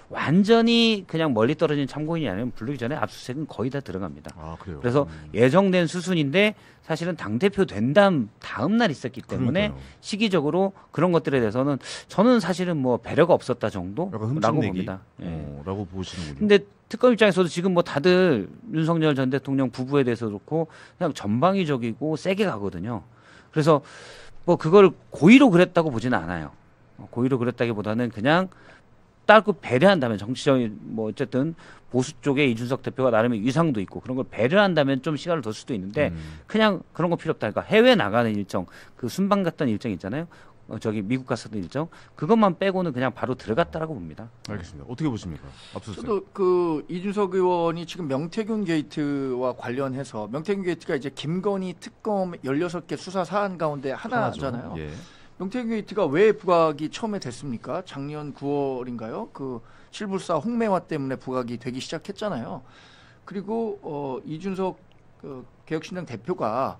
완전히 그냥 멀리 떨어진 참고인이 아니면 부르기 전에 압수수색은 거의 다 들어갑니다. 그래요. 그래서 예정된 수순인데 사실은 당대표 된 다음 날 있었기 때문에 그러니까요. 시기적으로 그런 것들에 대해서는 저는 사실은 뭐 배려가 없었다 약간 정도라고 흠집내기 봅니다. 예. 라고 보시는군요. 근데 특검 입장에서도 지금 뭐 다들 윤석열 전 대통령 부부에 대해서 그렇고 그냥 전방위적이고 세게 가거든요. 그래서 뭐 그걸 고의로 그랬다고 보지는 않아요. 고의로 그랬다기보다는 그냥 따로 배려한다면 정치적인 뭐 어쨌든 보수 쪽에 이준석 대표가 나름의 위상도 있고 그런 걸 배려한다면 좀 시간을 더 수도 있는데 그냥 그런 거 필요 없다. 그러니까 해외 나가는 일정, 그 순방 갔던 일정 있잖아요. 저기 미국 갔었던 일정 그것만 빼고는 그냥 바로 들어갔다라고 봅니다. 알겠습니다. 어떻게 보십니까? 압수수색. 저도 이준석 의원이 지금 명태균 게이트와 관련해서 명태균 게이트가 이제 김건희 특검 16개 수사 사안 가운데 하나잖아요. 예. 명태균 게이트가 왜 부각이 처음에 됐습니까? 작년 9월인가요? 그 실불사 홍매화 때문에 부각이 되기 시작했잖아요. 그리고 이준석 개혁신당 대표가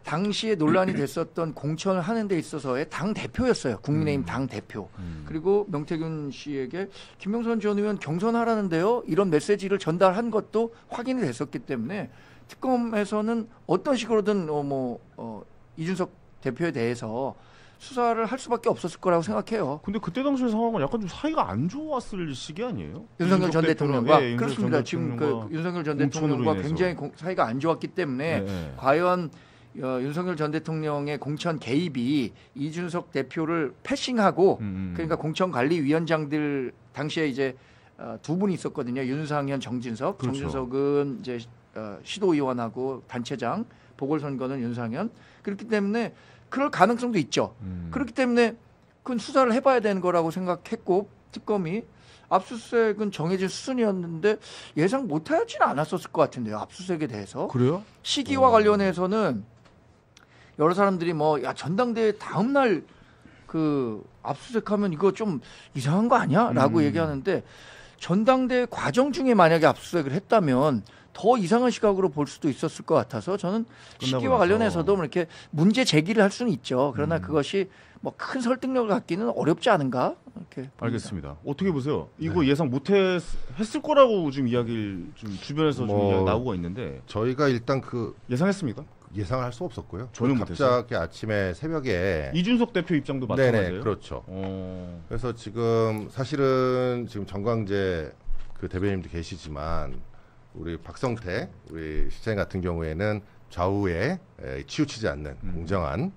당시에 논란이 됐었던 공천을 하는 데 있어서의 당 대표였어요. 국민의힘 당 대표. 그리고 명태균 씨에게 김명선 전 의원 경선하라는데요. 이런 메시지를 전달한 것도 확인이 됐었기 때문에 특검에서는 어떤 식으로든 이준석 대표에 대해서 수사를 할 수밖에 없었을 거라고 생각해요. 근데 그때 당시 상황은 약간 좀 사이가 안 좋았을 시기 아니에요? 윤석열 전 대통령과 예, 그렇습니다. 지금 윤석열 전 대통령과 인해서. 굉장히 사이가 안 좋았기 때문에 과연 윤석열 전 대통령의 공천 개입이 이준석 대표를 패싱하고 그러니까 공천관리위원장들 당시에 이제 두 분이 있었거든요. 윤상현, 정진석. 그렇죠. 정진석은 이제 시도의원하고 단체장, 보궐선거는 윤상현. 그렇기 때문에 그럴 가능성도 있죠. 그렇기 때문에 그건 수사를 해봐야 되는 거라고 생각했고 특검이 압수수색은 정해진 수순이었는데 예상 못하지는 않았었을 것 같은데요. 압수수색에 대해서. 그래요? 시기와 관련해서는 여러 사람들이 전당대회 다음 날 압수수색하면 이거 좀 이상한 거 아니야?라고 얘기하는데 전당대회 과정 중에 만약에 압수수색을 했다면 더 이상한 시각으로 볼 수도 있었을 것 같아서 저는 시기와 관련해서도 이렇게 문제 제기를 할 수는 있죠. 그러나 그것이 큰 설득력을 갖기는 어렵지 않은가? 이렇게 봅니다. 알겠습니다. 어떻게 보세요? 이거 예상 못했을 거라고 지금 이야기를 좀 주변에서 좀 이야기 나오고 있는데 저희가 일단 예상했습니까? 예상할 수 없었고요. 전혀 갑자기 아침에 새벽에 이준석 대표 입장도 마찬가지예요. 네네, 그렇죠. 그래서 지금 사실은 지금 정광재 그 대변인도 계시지만 우리 박성태 우리 시장 같은 경우에는 좌우에 치우치지 않는 공정한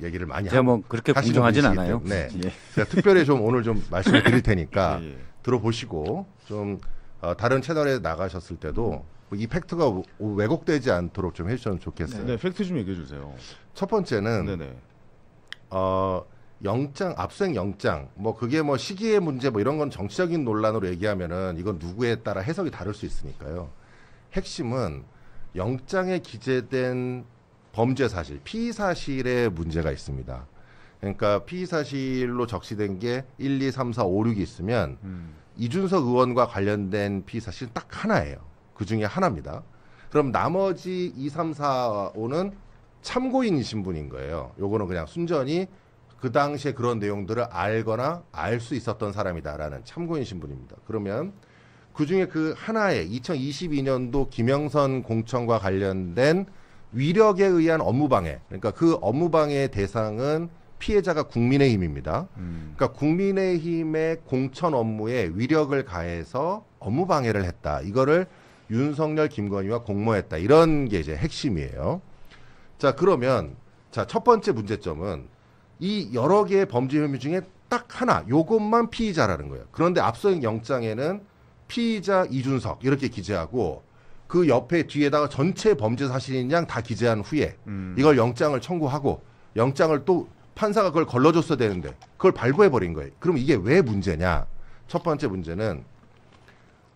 얘기를 많이 제가 뭐 그렇게 공정하진 않아요. 네, 제가 특별히 좀 오늘 좀 말씀을 드릴 테니까 들어보시고 좀 다른 채널에 나가셨을 때도 이 팩트가 왜곡되지 않도록 좀 해주셨으면 좋겠어요. 네, 팩트 좀 얘기해 주세요. 첫 번째는 네네. 영장, 압수수색 영장, 뭐 그게 뭐 시기의 문제 뭐 이런 건 정치적인 논란으로 얘기하면은 이건 누구에 따라 해석이 다를 수 있으니까요. 핵심은 영장에 기재된 범죄 사실, 피의 사실에 문제가 있습니다. 그러니까 피의 사실로 적시된 게 1, 2, 3, 4, 5, 6이 있으면 이준석 의원과 관련된 피의 사실은 딱 하나예요. 그 중에 하나입니다. 그럼 나머지 2, 3, 4, 5는 참고인이신 분인 거예요. 요거는 그냥 순전히 그 당시에 그런 내용들을 알거나 알 수 있었던 사람이다라는 참고인이신 분입니다. 그러면 그 중에 그 하나의 2022년도 김영선 공천과 관련된 위력에 의한 업무방해. 그러니까 그 업무방해의 대상은 피해자가 국민의힘입니다. 그러니까 국민의힘의 공천 업무에 위력을 가해서 업무방해를 했다. 이거를 윤석열, 김건희와 공모했다. 이런 게 이제 핵심이에요. 자, 그러면 자, 첫 번째 문제점은 이 여러 개의 범죄 혐의 중에 딱 하나, 요것만 피의자라는 거예요. 그런데 압수수색 영장에는 피의자 이준석 이렇게 기재하고 그 옆에 뒤에다가 전체 범죄 사실인 양 다 기재한 후에 이걸 영장을 청구하고 영장을 또 판사가 그걸 걸러줬어야 되는데 그걸 발부해버린 거예요. 그럼 이게 왜 문제냐? 첫 번째 문제는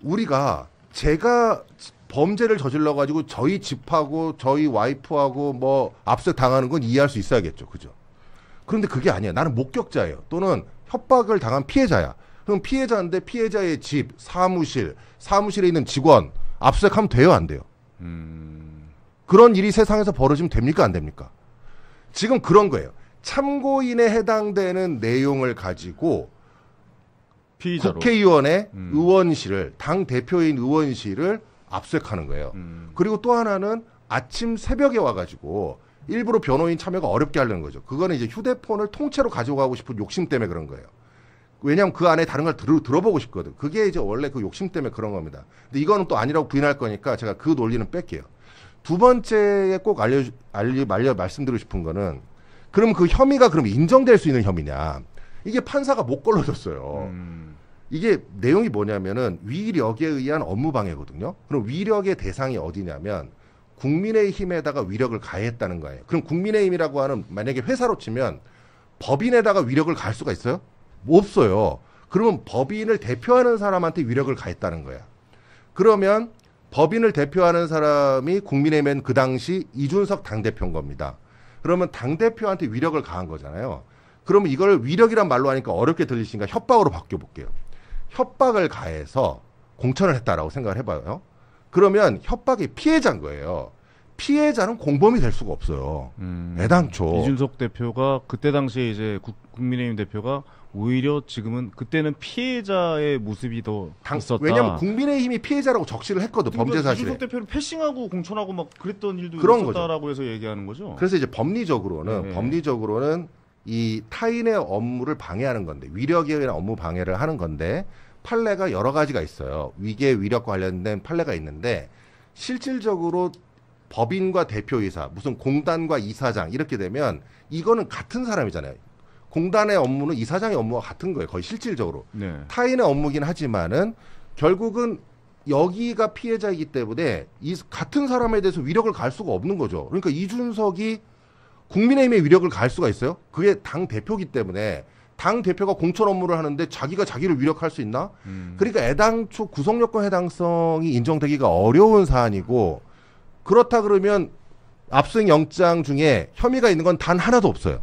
우리가 제가 범죄를 저질러가지고 저희 집하고 저희 와이프하고 뭐 압수수색 당하는 건 이해할 수 있어야겠죠. 그죠? 그런데 그게 아니야. 나는 목격자예요. 또는 협박을 당한 피해자야. 그럼 피해자인데 피해자의 집, 사무실에 있는 직원 압수수색하면 돼요, 안 돼요? 그런 일이 세상에서 벌어지면 됩니까, 안 됩니까? 지금 그런 거예요. 참고인에 해당되는 내용을 가지고 피의자로. 국회의원의 의원실을 당 대표인 의원실을 압수수색하는 거예요. 그리고 또 하나는 아침 새벽에 와가지고 일부러 변호인 참여가 어렵게 하려는 거죠. 그거는 이제 휴대폰을 통째로 가져가고 싶은 욕심 때문에 그런 거예요. 왜냐하면 그 안에 다른 걸 들어보고 싶거든. 그게 이제 원래 그 욕심 때문에 그런 겁니다. 근데 이거는 또 아니라고 부인할 거니까 제가 그 논리는 뺄게요. 두 번째에 꼭 말씀드리고 싶은 거는 그럼 그 혐의가 그럼 인정될 수 있는 혐의냐. 이게 판사가 못 걸러줬어요. 이게 내용이 뭐냐면은 위력에 의한 업무방해거든요. 그럼 위력의 대상이 어디냐면 국민의힘에다가 위력을 가했다는 거예요. 그럼 국민의힘이라고 하는 만약에 회사로 치면 법인에다가 위력을 가할 수가 있어요? 없어요. 그러면 법인을 대표하는 사람한테 위력을 가했다는 거야. 그러면 법인을 대표하는 사람이 국민의힘은 그 당시 이준석 당대표인 겁니다. 그러면 당대표한테 위력을 가한 거잖아요. 그러면 이걸 위력이란 말로 하니까 어렵게 들리시니까 협박으로 바뀌어볼게요. 협박을 가해서 공천을 했다라고 생각을 해봐요. 그러면 협박의 피해자인 거예요. 피해자는 공범이 될 수가 없어요. 애당초. 이준석 대표가 그때 당시에 이제 국민의힘 대표가 오히려 지금은 그때는 피해자의 모습이 더 있었다. 왜냐하면 국민의힘이 피해자라고 적시를 했거든. 범죄 사실에. 이준석 대표를 패싱하고 공천하고 막 그랬던 일도 그런 있었다라고 해서 얘기하는 거죠. 그래서 이제 법리적으로는 이 타인의 업무를 방해하는 건데 위력에 의한 업무 방해를 하는 건데 판례가 여러 가지가 있어요. 위계 위력과 관련된 판례가 있는데 실질적으로 법인과 대표이사, 무슨 공단과 이사장 이렇게 되면 이거는 같은 사람이잖아요. 공단의 업무는 이사장의 업무와 같은 거예요. 거의 실질적으로. 네. 타인의 업무긴 하지만은 결국은 여기가 피해자이기 때문에 이 같은 사람에 대해서 위력을 가할 수가 없는 거죠. 그러니까 이준석이 국민의힘에 위력을 가할 수가 있어요? 그게 당 대표기 때문에 당 대표가 공천 업무를 하는데 자기가 자기를 위력할 수 있나? 그러니까 애당초 구속요건 해당성이 인정되기가 어려운 사안이고 그렇다 그러면 압수수색 영장 중에 혐의가 있는 건 단 하나도 없어요.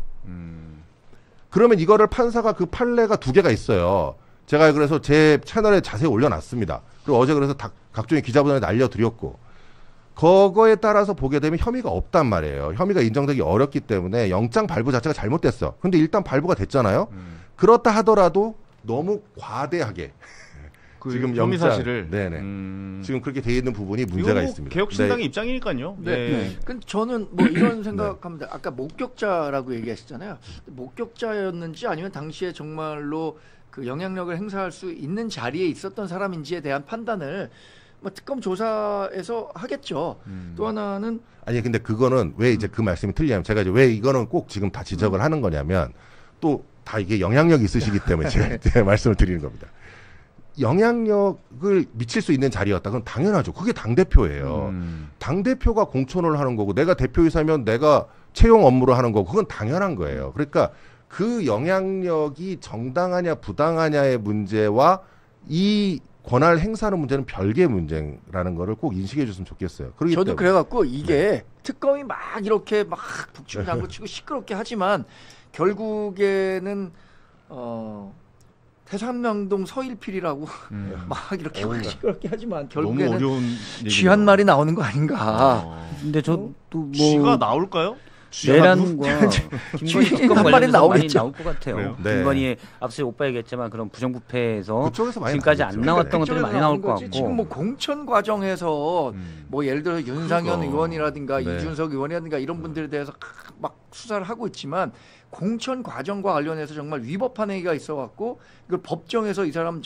그러면 이거를 판사가 그 판례가 두 개가 있어요. 제가 그래서 제 채널에 자세히 올려놨습니다. 그리고 어제 그래서 각종의 기자분들한테 알려드렸고 그거에 따라서 보게 되면 혐의가 없단 말이에요. 혐의가 인정되기 어렵기 때문에 영장 발부 자체가 잘못됐어. 근데 일단 발부가 됐잖아요. 그렇다 하더라도 너무 과대하게 그 지금 혐의 영장, 사실을. 네네. 지금 그렇게 돼 있는 부분이 문제가 뭐 있습니다. 개혁신당의 네. 입장이니까요. 네. 네. 네. 근데 저는 뭐 이런 생각합니다. 아까 목격자라고 얘기하셨잖아요. 목격자였는지 아니면 당시에 정말로 그 영향력을 행사할 수 있는 자리에 있었던 사람인지에 대한 판단을 뭐 특검 조사에서 하겠죠. 또 하나는 아니 근데 그거는 왜 이제 그 말씀이 틀리냐면 제가 이제 왜 이거는 꼭 지금 다 지적을 하는 거냐면 또 다 이게 영향력이 있으시기 때문에 제가 말씀을 드리는 겁니다. 영향력을 미칠 수 있는 자리였다. 그건 당연하죠. 그게 당대표예요. 당대표가 공천을 하는 거고 내가 대표이사면 내가 채용 업무를 하는 거고 그건 당연한 거예요. 그러니까 그 영향력이 정당하냐 부당하냐의 문제와 이 권한을 행사하는 문제는 별개의 문제라는 거를 꼭 인식해 줬으면 좋겠어요. 그렇기 저도 때문에. 그래갖고 이게 특검이 막 이렇게 막 북치고장구치고 시끄럽게 하지만 결국에는 태산명동 서일필이라고 막 이렇게 막 시끄럽게 하지만 너무 결국에는 어려운 쥐한 마리 나오는 거 아닌가. 근데 저도 뭐 쥐가 나올까요? 내란과 김건희 특검 한 마리 관련해서 많이 나오겠죠. 나올 것 같아요. 그래요? 네. 김건희 앞서 오빠 얘기했지만 그런 부정부패에서 그쪽에서 많이 지금까지 나오겠죠. 안 나왔던 것들이 그쪽에서 많이 나올 것 거지. 같고 지금 뭐 공천 과정에서 뭐 예를 들어 윤상현 그러니까. 의원이라든가 네. 이준석 의원이라든가 이런 분들에 대해서 막 수사를 하고 있지만 공천 과정과 관련해서 정말 위법한 행위가 있어갖고 이걸 법정에서 이 사람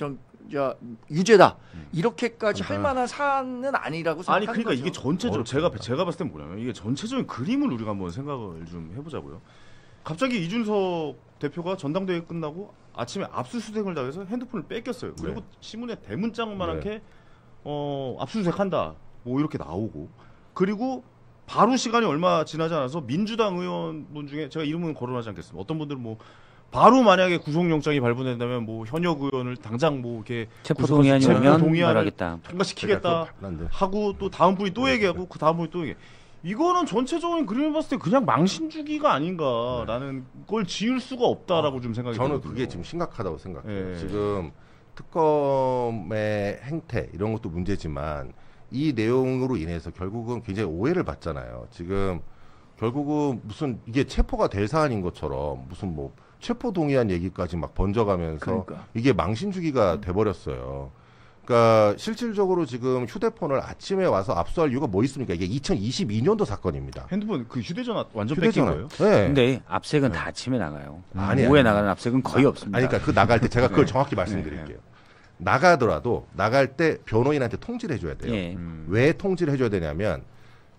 유죄다 이렇게까지 할 만한 사안은 아니라고 생각하는 아니 그러니까 거죠. 이게 전체적으로 어렵습니다. 제가 봤을 땐 뭐냐면 이게 전체적인 그림을 우리가 한번 생각을 좀 해보자고요. 갑자기 이준석 대표가 전당대회 끝나고 아침에 압수수색을 당해서 핸드폰을 뺏겼어요. 그리고 네. 신문에 대문짝만하게 네. 압수수색한다 뭐 이렇게 나오고 그리고 바로 시간이 얼마 지나지 않아서 민주당 의원분 중에 제가 이름은 거론하지 않겠습니다. 어떤 분들은 뭐 바로 만약에 구속영장이 발부된다면 뭐 현역 의원을 당장 뭐 이렇게 체포동의안이 체포 오면 동의안을 말하겠다. 통과시키겠다 그러니까 그거 안 돼. 하고 또 다음 분이 또 얘기하고 그 다음 분이 또 얘기. 이거는 전체적인 그림을 봤을 때 그냥 망신주기가 아닌가라는 걸 지을 수가 없다라고 좀 생각이 저는 들거든요. 그게 지금 심각하다고 생각해요. 예. 지금 특검의 행태 이런 것도 문제지만 이 내용으로 인해서 결국은 굉장히 오해를 받잖아요. 지금 결국은 무슨 이게 체포가 될 사안인 것처럼 무슨 뭐 체포 동의안 얘기까지 막 번져가면서 그러니까. 이게 망신주기가 돼버렸어요. 그러니까 실질적으로 지금 휴대폰을 아침에 와서 압수할 이유가 뭐 있습니까? 이게 2022년도 사건입니다. 핸드폰 그 휴대전화 완전 뺏긴 거예요? 네. 근데 압색은 다 아침에 나가요. 아니, 오후에 아니. 나가는 압색은 거의 없습니다. 아니, 그러니까 그 나갈 때 제가 그걸 정확히 말씀드릴게요. 나가더라도 나갈 때 변호인한테 통지를 해줘야 돼요. 예. 왜 통지를 해줘야 되냐면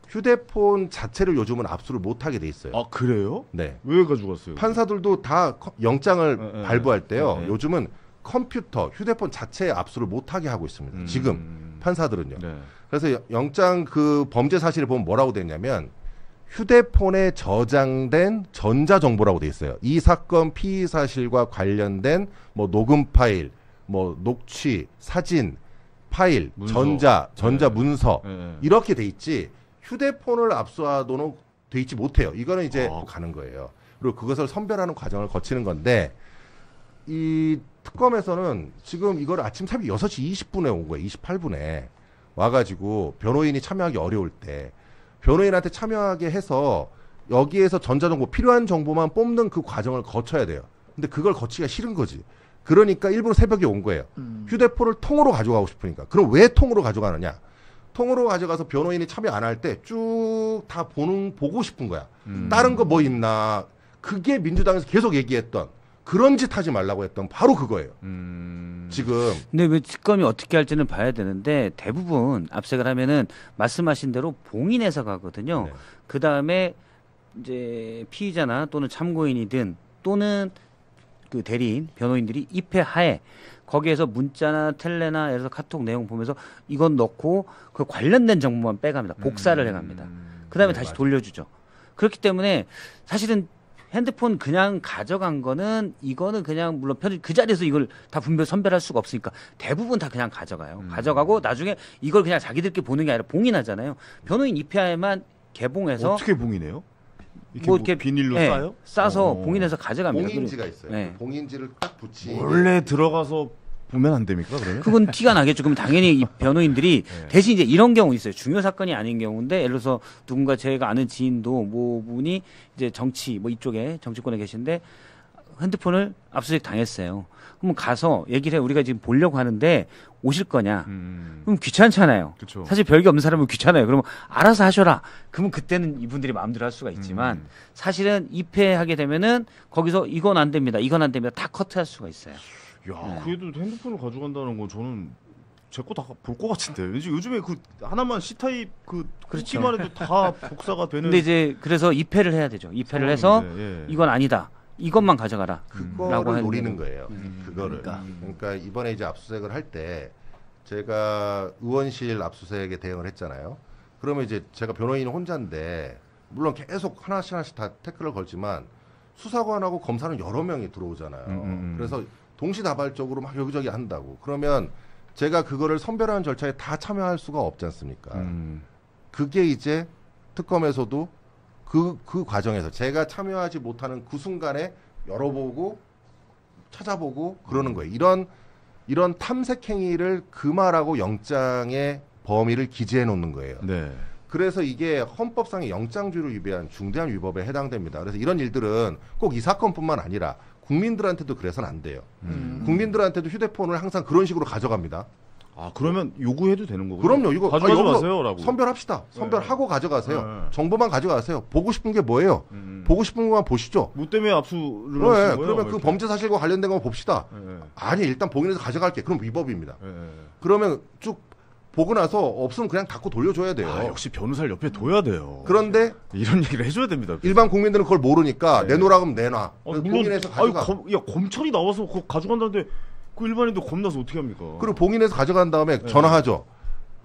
휴대폰 자체를 요즘은 압수를 못하게 돼 있어요. 아 그래요? 네. 왜 가져갔어요? 판사들도 다 영장을 발부할 때요. 네. 요즘은 컴퓨터, 휴대폰 자체에 압수를 못하게 하고 있습니다. 지금 판사들은요. 네. 그래서 영장 그 범죄 사실을 보면 뭐라고 돼 있냐면 휴대폰에 저장된 전자정보라고 돼 있어요. 이 사건 피의 사실과 관련된 뭐 녹음 파일, 뭐 녹취, 사진, 파일, 문서. 전자 문서 네. 이렇게 돼 있지 휴대폰을 압수하도록 돼 있지 못해요. 이거는 이제 아. 가는 거예요. 그리고 그것을 선별하는 과정을 거치는 건데 이 특검에서는 지금 이걸 아침 새벽 6시 20분에 온 거예요. 28분에 와가지고 변호인이 참여하기 어려울 때 변호인한테 참여하게 해서 여기에서 전자정보 필요한 정보만 뽑는 그 과정을 거쳐야 돼요. 근데 그걸 거치기가 싫은 거지. 그러니까 일부러 새벽에 온 거예요. 휴대폰을 통으로 가져가고 싶으니까. 그럼 왜 통으로 가져가느냐? 통으로 가져가서 변호인이 참여 안 할 때 쭉 다 보고 싶은 거야. 다른 거 뭐 있나? 그게 민주당에서 계속 얘기했던 그런 짓 하지 말라고 했던 바로 그거예요. 지금. 근데 왜 특검이 어떻게 할지는 봐야 되는데 대부분 압색을 하면은 말씀하신 대로 봉인해서 가거든요. 네. 그 다음에 이제 피의자나 또는 참고인이든 또는 그 대리인, 변호인들이 입회하에 거기에서 문자나 텔레나 예를 들어서 카톡 내용 보면서 이건 넣고 그 관련된 정보만 빼갑니다. 복사를 해갑니다. 그 다음에 네, 다시 맞아요. 돌려주죠. 그렇기 때문에 사실은 핸드폰 그냥 가져간 거는 이거는 그냥 물론 그 자리에서 이걸 다 선별할 수가 없으니까 대부분 다 그냥 가져가요. 가져가고 나중에 이걸 그냥 자기들끼리 보는 게 아니라 봉인하잖아요. 변호인 입회하에만 개봉해서 어떻게 봉인해요? 이렇게 뭐 뭐 이렇게 비닐로 네, 싸요? 싸서 봉인해서 가져갑니다. 봉인지가 있어요. 네. 그 봉인지를 딱 붙이고 원래 들어가서 보면 안 됩니까? 그러면? 그건 티가 나겠죠. 그럼 당연히 이 변호인들이 네. 대신 이제 이런 경우 있어요. 중요 사건이 아닌 경우인데 예를 들어서 누군가 제가 아는 지인도 뭐 분이 이제 정치 뭐 이쪽에 정치권에 계신데 핸드폰을 압수수색 당했어요. 그럼 가서 얘기를 해. 우리가 지금 보려고 하는데 오실 거냐? 그럼 귀찮잖아요. 그쵸. 사실 별게 없는 사람은 귀찮아요. 그러면 알아서 하셔라. 그러면 그때는 이분들이 마음대로 할 수가 있지만 사실은 입회하게 되면은 거기서 이건 안 됩니다. 이건 안 됩니다. 다 커트할 수가 있어요. 야, 그래도 핸드폰을 가져간다는 건 저는 제 거 다 볼 것 같은데. 왠지 요즘에 그 하나만 C타입 그 그렇죠. 꽂기만 해도 다 복사가 되는. 근데 이제 그래서 입회를 해야 되죠. 입회를 해서 예. 이건 아니다. 이것만 가져가라. 그거를 노리는 거예요. 그거를. 그러니까. 그러니까 이번에 이제 압수수색을 할 때 제가 의원실 압수수색에 대응을 했잖아요. 그러면 이제 제가 변호인 혼자인데 물론 계속 하나씩 다 태클을 걸지만 수사관하고 검사는 여러 명이 들어오잖아요. 그래서 동시다발적으로 막 여기저기 한다고. 그러면 제가 그거를 선별하는 절차에 다 참여할 수가 없지 않습니까? 그게 이제 특검에서도 그 과정에서 제가 참여하지 못하는 그 순간에 열어보고 찾아보고 그러는 거예요. 이런 탐색 행위를 금하라고 영장의 범위를 기재해 놓는 거예요. 네. 그래서 이게 헌법상의 영장주의를 위배한 중대한 위법에 해당됩니다. 그래서 이런 일들은 꼭 이 사건뿐만 아니라 국민들한테도 그래서는 안 돼요. 국민들한테도 휴대폰을 항상 그런 식으로 가져갑니다. 아, 그러면 요구해도 되는 거군요. 그럼요. 이거 가져가지 여기서 마세요라고. 선별합시다. 선별하고 가져가세요. 네. 정보만 가져가세요. 보고 싶은 게 뭐예요? 보고 싶은 것만 보시죠. 뭐 때문에 압수를 네, 하신 거예요? 그러면 그 이렇게? 범죄 사실과 관련된 거 봅시다. 네. 아니 일단 봉인해서 가져갈게. 그럼 위법입니다. 네. 그러면 쭉 보고 나서 없으면 그냥 닫고 돌려줘야 돼요. 아, 역시 변호사를 옆에 둬야 돼요. 그런데 이런 얘기를 해줘야 됩니다. 일반 국민들은 그걸 모르니까 네. 내놓으라고 하면 내놔. 물론, 봉인해서 가져가. 야, 검찰이 나와서 그거 가져간다는데 그 일반인도 겁나서 어떻게 합니까? 그리고 봉인해서 가져간 다음에 전화하죠.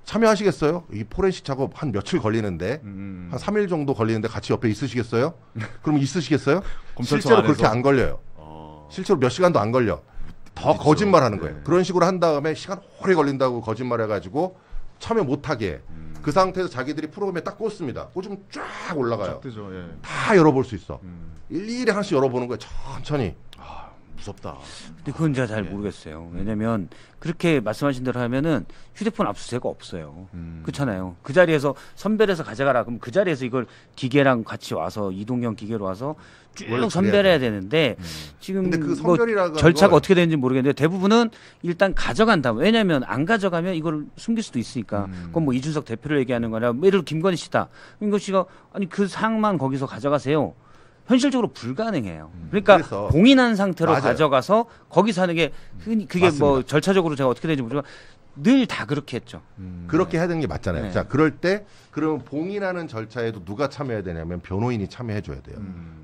참여하시겠어요? 이 포렌식 작업 한 며칠 걸리는데 한 3일 정도 걸리는데 같이 옆에 있으시겠어요? 그럼 있으시겠어요? 검찰청 실제로 안에서? 그렇게 안 걸려요. 실제로 몇 시간도 안 걸려. 더 그렇죠. 거짓말하는 거예요. 네. 그런 식으로 한 다음에 시간 오래 걸린다고 거짓말해가지고 참여 못하게 그 상태에서 자기들이 프로그램에 딱 꽂습니다. 꽂으면 쫙 올라가요. 쫙 뜨죠. 예. 다 열어볼 수 있어. 일일이 하나씩 열어보는 거예요. 천천히. 아, 무섭다. 근데 그건 제가 잘 모르겠어요. 왜냐면 그렇게 말씀하신 대로 하면은 휴대폰 압수수색 없어요. 그렇잖아요. 그 자리에서 선별해서 가져가라. 그럼 그 자리에서 이걸 기계랑 같이 와서 이동형 기계로 와서 쭉 원래 선별해야 되는데 지금 근데 그 뭐 선별이라는 절차가 걸- 어떻게 되는지 모르겠는데 대부분은 일단 가져간다. 왜냐하면 안 가져가면 이걸 숨길 수도 있으니까. 그건 뭐 이준석 대표를 얘기하는 거나 뭐 예를 들어 김건희 씨다. 김건희 씨가 아니 그 사항만 거기서 가져가세요. 현실적으로 불가능해요. 그러니까 그래서 봉인한 상태로 맞아요. 가져가서 거기서 하는 게 그게 맞습니다. 뭐 절차적으로 제가 어떻게 되는지 모르지만 늘 다 그렇게 했죠. 그렇게 해야 되는 게 맞잖아요. 네. 자, 그럴 때 그러면 봉인하는 절차에도 누가 참여해야 되냐면 변호인이 참여해줘야 돼요.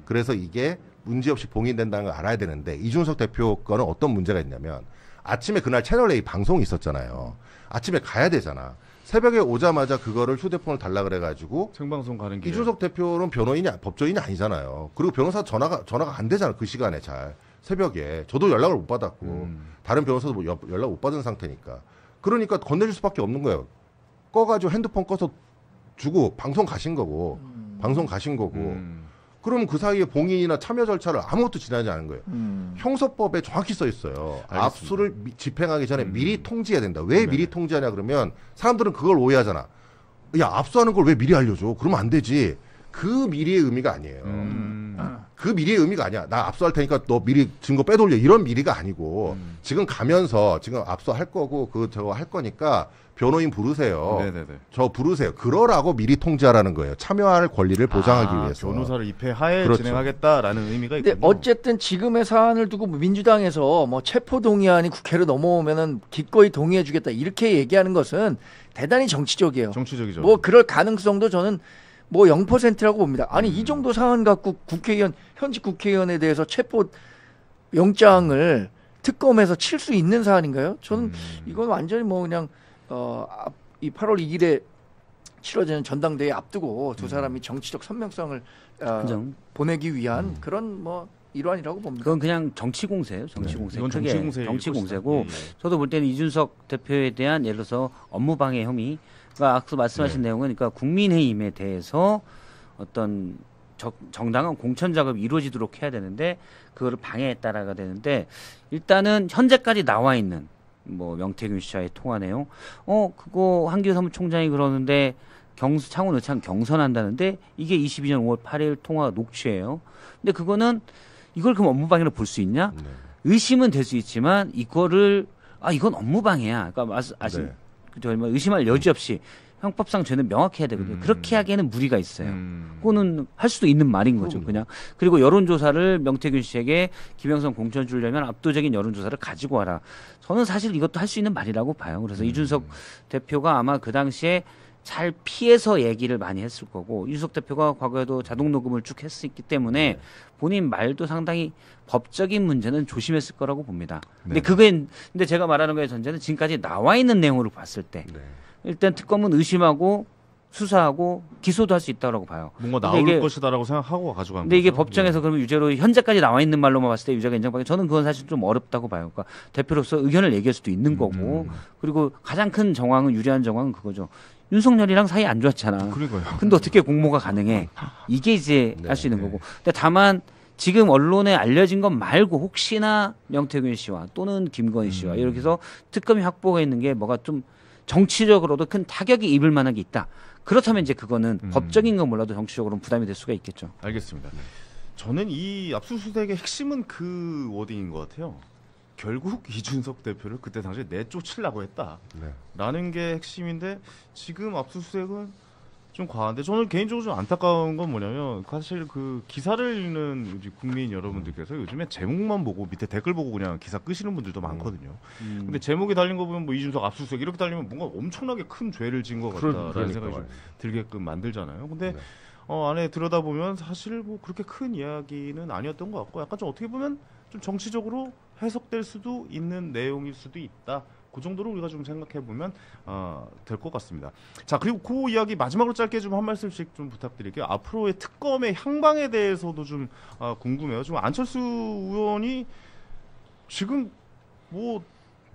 그래서 이게 문제없이 봉인된다는 걸 알아야 되는데 이준석 대표 거는 어떤 문제가 있냐면 아침에 그날 채널A 방송이 있었잖아요. 아침에 가야 되잖아. 새벽에 오자마자 그거를 휴대폰을 달라 그래가지고 생방송 가는 길에. 이준석 대표는 변호인이 법조인이 아니잖아요. 그리고 변호사 전화가 안 되잖아. 그 시간에 잘 새벽에 저도 연락을 못 받았고 다른 변호사도 뭐 연락 못 받은 상태니까 그러니까 건네줄 수밖에 없는 거예요. 꺼가지고 핸드폰 꺼서 주고 방송 가신 거고 그러면 그 사이에 봉인이나 참여 절차를 아무것도 지나지 않은 거예요. 형사법에 정확히 써 있어요. 알겠습니다. 압수를 집행하기 전에 미리 통지해야 된다. 왜 미리 통지하냐 그러면 사람들은 그걸 오해하잖아. 야, 압수하는 걸 왜 미리 알려줘? 그러면 안 되지. 그 미리의 의미가 아니에요. 그 미리의 의미가 아니야. 나 압수할 테니까 너 미리 증거 빼돌려. 이런 미리가 아니고 지금 가면서 지금 압수할 거고 저거 할 거니까 변호인 부르세요. 네네네. 저 부르세요. 그러라고 미리 통지하라는 거예요. 참여할 권리를 보장하기 위해서. 변호사를 입회하에 그렇죠. 진행하겠다라는 의미가 근데 있군요. 어쨌든 지금의 사안을 두고 민주당에서 뭐 체포 동의안이 국회로 넘어오면은 기꺼이 동의해주겠다 이렇게 얘기하는 것은 대단히 정치적이에요. 정치적이죠. 뭐 그럴 가능성도 저는 뭐 0%라고 봅니다. 아니 이 정도 사안 갖고 현직 국회의원에 대해서 체포 영장을 특검에서 칠 수 있는 사안인가요? 저는 이건 완전히 뭐 그냥 이 8월 2일에 치러지는 전당대회 앞두고 두 사람이 정치적 선명성을 인정. 보내기 위한 그런 뭐 일환이라고 봅니다. 그건 그냥 정치 공세예요. 정치 공세. 이건 크게 정치 공세일 정치 것이다. 공세고 예, 예. 저도 볼 때는 이준석 대표에 대한 예를 들어서 업무방해 혐의 그러니까 앞서 말씀하신 내용은 그러니까 국민의힘에 대해서 어떤 정당한 공천 작업이 이루어지도록 해야 되는데 그거를 방해했다라가 되는데 일단은 현재까지 나와 있는 뭐 명태균 씨와의 통화 내용 그거 한기호 사무총장이 그러는데 창원 의창 경선한다는데 이게 22년 5월 8일 통화 녹취예요. 근데 그거는 이걸 그럼 업무방해로 볼 수 있냐? 네. 의심은 될 수 있지만 이거를 이건 업무방해야. 그러니까 네. 의심할 여지 없이 형법상 죄는 명확해야 되거든요. 그렇게 하기에는 무리가 있어요. 그거는 할 수도 있는 말인 거죠, 그냥. 그리고 여론조사를 명태균 씨에게 김영선 공천 주려면 압도적인 여론조사를 가지고 와라. 저는 사실 이것도 할 수 있는 말이라고 봐요. 그래서 이준석 대표가 아마 그 당시에 잘 피해서 얘기를 많이 했을 거고, 이준석 대표가 과거에도 자동 녹음을 쭉 했기 때문에 본인 말도 상당히 법적인 문제는 조심했을 거라고 봅니다. 근데 근데 제가 말하는 거의 전제는 지금까지 나와 있는 내용으로 봤을 때 일단 특검은 의심하고 수사하고 기소도 할 수 있다고 봐요. 뭔가 나올 것이다라고 생각하고 가져간 거죠. 근데 이게 법정에서 그러면 유죄로 현재까지 나와 있는 말로만 봤을 때 유죄가 인정받기, 저는 그건 사실 좀 어렵다고 봐요. 그러니까 대표로서 의견을 얘기할 수도 있는 거고, 그리고 가장 큰 정황은, 유리한 정황은 그거죠. 윤석열이랑 사이 안 좋았잖아. 그러니까요. 근데 어떻게 공모가 가능해? 이게 이제 할 수 있는 거고. 근데 다만 지금 언론에 알려진 것 말고 혹시나 명태균 씨와 또는 김건희 씨와 이렇게 해서 특검이 확보가 있는 게 뭐가 좀 정치적으로도 큰 타격이 입을 만한 게 있다. 그렇다면 이제 그거는 법적인 건 몰라도 정치적으로는 부담이 될 수가 있겠죠. 알겠습니다. 저는 이 압수수색의 핵심은 그 워딩인 것 같아요. 결국 이준석 대표를 그때 당시에 내쫓으려고 했다. 라는 게 핵심인데, 지금 압수수색은 좀 과한데, 저는 개인적으로 좀 안타까운 건 뭐냐면, 사실 그 기사를 읽는 국민 여러분들께서 요즘에 제목만 보고 밑에 댓글 보고 그냥 기사 끄시는 분들도 많거든요. 근데 제목이 달린 거 보면 뭐 이준석 압수수색 이렇게 달리면 뭔가 엄청나게 큰 죄를 지은 것 같다라는 생각이 좀 들게끔 만들잖아요. 근데 안에 들여다보면 사실 뭐 그렇게 큰 이야기는 아니었던 것 같고, 약간 좀 어떻게 보면 좀 정치적으로 해석될 수도 있는 내용일 수도 있다. 그 정도로 우리가 좀 생각해 보면 될 것 같습니다. 자, 그리고 그 이야기 마지막으로 짧게 좀 한 말씀씩 좀 부탁드릴게요. 앞으로의 특검의 향방에 대해서도 좀 궁금해요. 지금 안철수 의원이 지금 뭐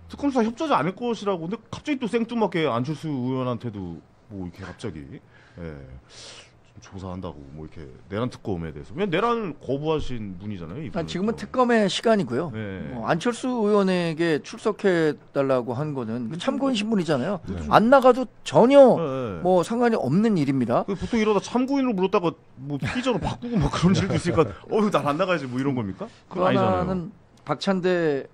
특검 수사 협조하지 않을 것이라고, 근데 갑자기 또 생뚱맞게 안철수 의원한테도 뭐 이렇게 갑자기 조사한다고 뭐 이렇게 내란 특검에 대해서, 왜 내란을 거부하신 분이잖아요. 지금은 특검의 시간이고요. 네. 안철수 의원에게 출석해 달라고 한 거는 참고인 신분이잖아요. 안 나가도 전혀 뭐 상관이 없는 일입니다. 보통 이러다 참고인으로 물었다가 뭐 피의자로 바꾸고 막 그런 일도 있으니까 난 안 나가야지 뭐 이런 겁니까? 그 하나는 박찬대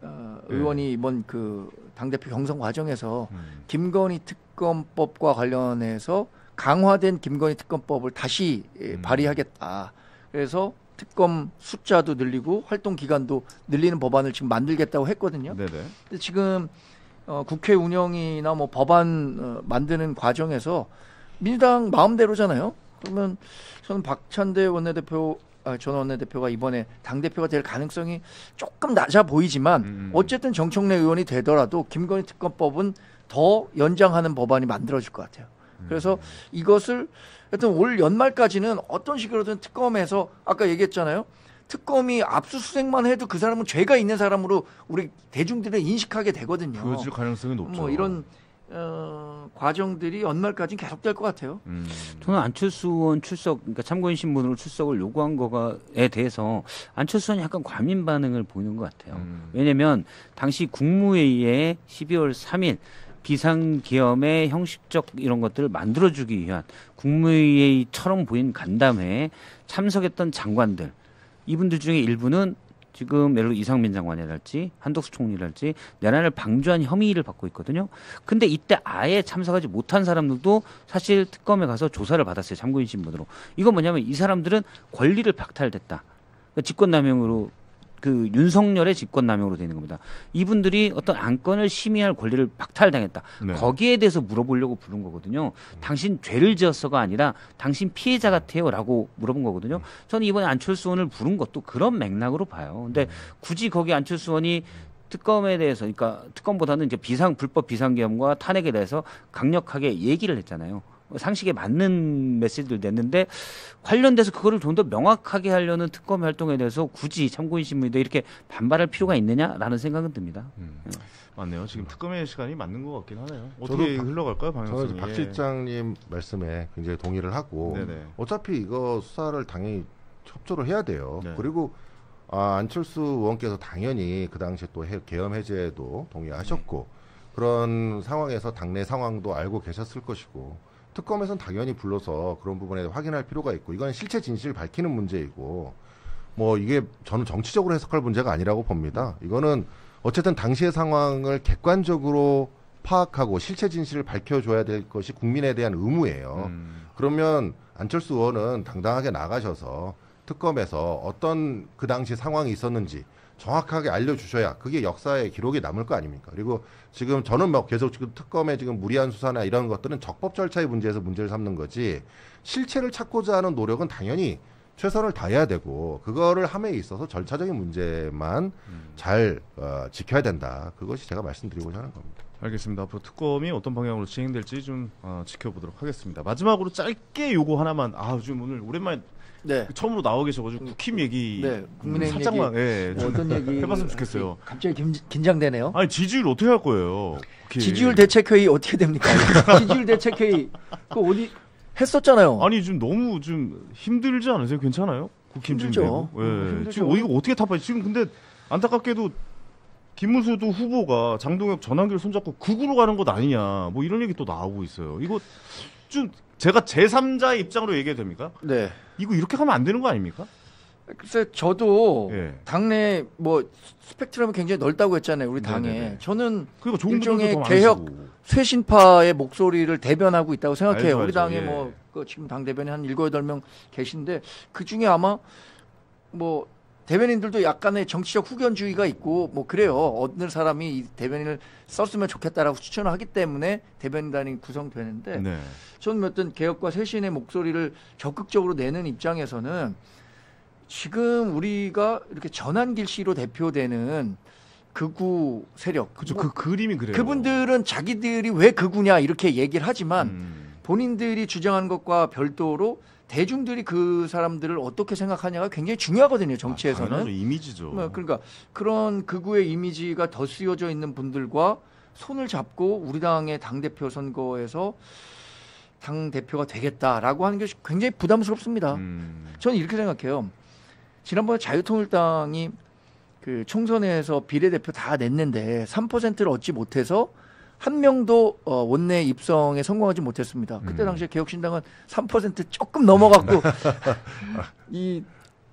의원이 이번 그 당대표 경선 과정에서 김건희 특검법과 관련해서 강화된 김건희 특검법을 다시 발의하겠다. 그래서 특검 숫자도 늘리고 활동 기간도 늘리는 법안을 지금 만들겠다고 했거든요. 근데 지금 국회 운영이나 뭐 법안 만드는 과정에서 민주당 마음대로잖아요. 그러면 저는 박찬대 전 원내대표가 이번에 당대표가 될 가능성이 조금 낮아 보이지만 어쨌든 정청래 의원이 되더라도 김건희 특검법은 더 연장하는 법안이 만들어질 것 같아요. 그래서 이것을 하여튼 올 연말까지는 어떤 식으로든 특검에서, 아까 얘기했잖아요. 특검이 압수수색만 해도 그 사람은 죄가 있는 사람으로 우리 대중들은 인식하게 되거든요. 그어질 가능성이 높죠. 뭐 이런 과정들이 연말까지 계속될 것 같아요. 저는 안철수 의원 출석, 그러니까 참고인 신분으로 출석을 요구한 거에 대해서 안철수 의원이 약간 과민 반응을 보이는 것 같아요. 왜냐하면 당시 국무회의에 12월 3일 비상계엄의 형식적 이런 것들을 만들어주기 위한 국무회의처럼 보인 간담회에 참석했던 장관들, 이분들 중에 일부는 지금 예를 들어 이상민 장관이랄지 한덕수 총리랄지 내란을 방조한 혐의를 받고 있거든요. 근데 이때 아예 참석하지 못한 사람들도 사실 특검에 가서 조사를 받았어요. 참고인 신분으로. 이건 뭐냐면 이 사람들은 권리를 박탈됐다. 그러니까 직권남용으로, 그 윤석열의 직권남용으로 되는 겁니다. 이분들이 어떤 안건을 심의할 권리를 박탈당했다. 거기에 대해서 물어보려고 부른 거거든요. 당신 죄를 지었어가 아니라 당신 피해자 같아요라고 물어본 거거든요. 저는 이번에 안철수 의원을 부른 것도 그런 맥락으로 봐요. 근데 굳이 거기 안철수 의원이 특검에 대해서, 그러니까 특검보다는 이제 불법 비상계엄과 탄핵에 대해서 강력하게 얘기를 했잖아요. 상식에 맞는 메시지를 냈는데, 관련돼서 그거를 좀 더 명확하게 하려는 특검 활동에 대해서 굳이 참고인 신문인데 이렇게 반발할 필요가 있느냐라는 생각은 듭니다. 맞네요. 지금 특검의 시간이 맞는 것 같긴 하네요. 어떻게 흘러갈까요, 방향성이? 저는 박 실장님 말씀에 굉장히 동의를 하고, 어차피 이거 수사를 당연히 협조를 해야 돼요. 그리고 안철수 의원께서 당연히 그 당시에 또 계엄 해제에도 동의하셨고, 그런 상황에서 당내 상황도 알고 계셨을 것이고, 특검에서는 당연히 불러서 그런 부분에 확인할 필요가 있고, 이건 실체 진실을 밝히는 문제이고, 뭐 이게 저는 정치적으로 해석할 문제가 아니라고 봅니다. 이거는 어쨌든 당시의 상황을 객관적으로 파악하고 실체 진실을 밝혀줘야 될 것이 국민에 대한 의무예요. 그러면 안철수 의원은 당당하게 나가셔서 특검에서 어떤 그 당시 상황이 있었는지 정확하게 알려주셔야 그게 역사의 기록에 남을 거 아닙니까? 그리고 지금 저는 뭐 계속 지금 특검의 지금 무리한 수사나 이런 것들은 적법 절차의 문제에서 문제를 삼는 거지 실체를 찾고자 하는 노력은 당연히 최선을 다해야 되고 그거를 함에 있어서 절차적인 문제만 잘 지켜야 된다. 그것이 제가 말씀드리고자 하는 겁니다. 알겠습니다. 앞으로 특검이 어떤 방향으로 진행될지 좀 지켜보도록 하겠습니다. 마지막으로 짧게 요거 하나만 좀 오늘 오랜만에 네. 처음으로 나와 계셔가지고 국힘 얘기 네, 국민의힘 살짝만 얘기, 어떤 얘기 해봤으면 좋겠어요. 갑자기 긴장되네요. 아니 지지율 어떻게 할 거예요? 국힘. 지지율 대책회의 어떻게 됩니까? 지지율 대책회의 그 어디 했었잖아요. 아니 좀 너무 좀 힘들지 않으세요? 괜찮아요? 국힘 힘들죠. 예. 힘들죠. 지금 이거 어떻게 타파요? 지금 근데 안타깝게도 김문수도 후보가 장동혁 전환길 손잡고 극으로 가는 것 아니냐 뭐 이런 얘기 또 나오고 있어요. 이거 좀 제가 제3자의 입장으로 얘기해도 됩니까? 네. 이거 이렇게 가면 안 되는 거 아닙니까? 글쎄 저도 예. 당내 뭐 스펙트럼이 굉장히 넓다고 했잖아요. 우리 당에. 네네네. 저는 그러니까 좋은 일종의 분들도 더 개혁 많으시고. 쇄신파의 목소리를 대변하고 있다고 생각해요. 알죠, 우리 당에 예. 뭐 지금 당 대변인 한 7, 8명 계신데 그 중에 아마 뭐 대변인들도 약간의 정치적 후견주의가 있고 뭐 그래요. 어느 사람이 이 대변인을 썼으면 좋겠다라고 추천을 하기 때문에 대변인단이 구성되는데 네. 저는 어떤 개혁과 쇄신의 목소리를 적극적으로 내는 입장에서는 지금 우리가 이렇게 전환길씨로 대표되는 극우 세력, 그렇죠. 뭐 그 그림이 그래요. 그분들은 자기들이 왜 극우냐 이렇게 얘기를 하지만 본인들이 주장하는 것과 별도로 대중들이 그 사람들을 어떻게 생각하냐가 굉장히 중요하거든요. 정치에서는. 당연하죠. 이미지죠. 그러니까 그런 극우의 이미지가 더 쓰여져 있는 분들과 손을 잡고 우리 당의 당대표 선거에서 당대표가 되겠다라고 하는 게 굉장히 부담스럽습니다. 저는 이렇게 생각해요. 지난번에 자유통일당이 그 총선에서 비례대표 다 냈는데 3%를 얻지 못해서 한 명도 원내 입성에 성공하지 못했습니다. 그때 당시에 개혁신당은 3% 조금 넘어갔고 이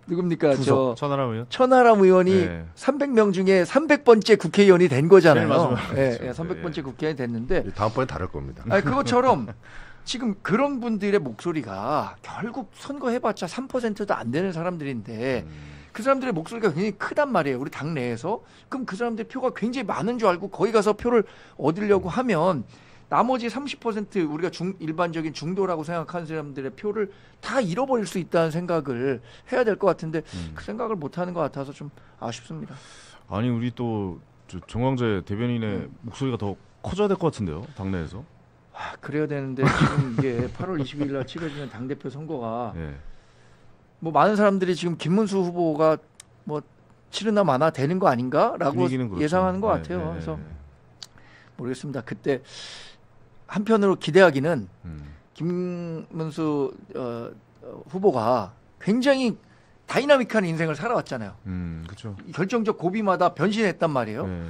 누굽니까 저 천하람 의원. 천하람 의원이 네. 300명 중에 300번째 국회의원이 된 거잖아요. 네, 예, 300번째 국회의원이 됐는데 다음번에 다를 겁니다. 아니, 그것처럼 지금 그런 분들의 목소리가 결국 선거해봤자 3%도 안 되는 사람들인데 그 사람들의 목소리가 굉장히 크단 말이에요. 우리 당 내에서. 그럼 그 사람들의 표가 굉장히 많은 줄 알고 거기 가서 표를 얻으려고 하면 나머지 30% 우리가 일반적인 중도라고 생각하는 사람들의 표를 다 잃어버릴 수 있다는 생각을 해야 될 것 같은데 그 생각을 못하는 것 같아서 좀 아쉽습니다. 아니 우리 또 정광재 대변인의 목소리가 더 커져야 될 것 같은데요. 당내에서. 그래야 되는데 지금 이게 8월 22일 날 치러지는 당대표 선거가 예. 뭐 많은 사람들이 지금 김문수 후보가 뭐 치르나 마나 되는 거 아닌가라고 그렇죠. 예상하는 것 같아요. 그래서 모르겠습니다. 그때 한편으로 기대하기는 김문수 후보가 굉장히 다이나믹한 인생을 살아왔잖아요. 그렇죠. 결정적 고비마다 변신했단 말이에요. 네.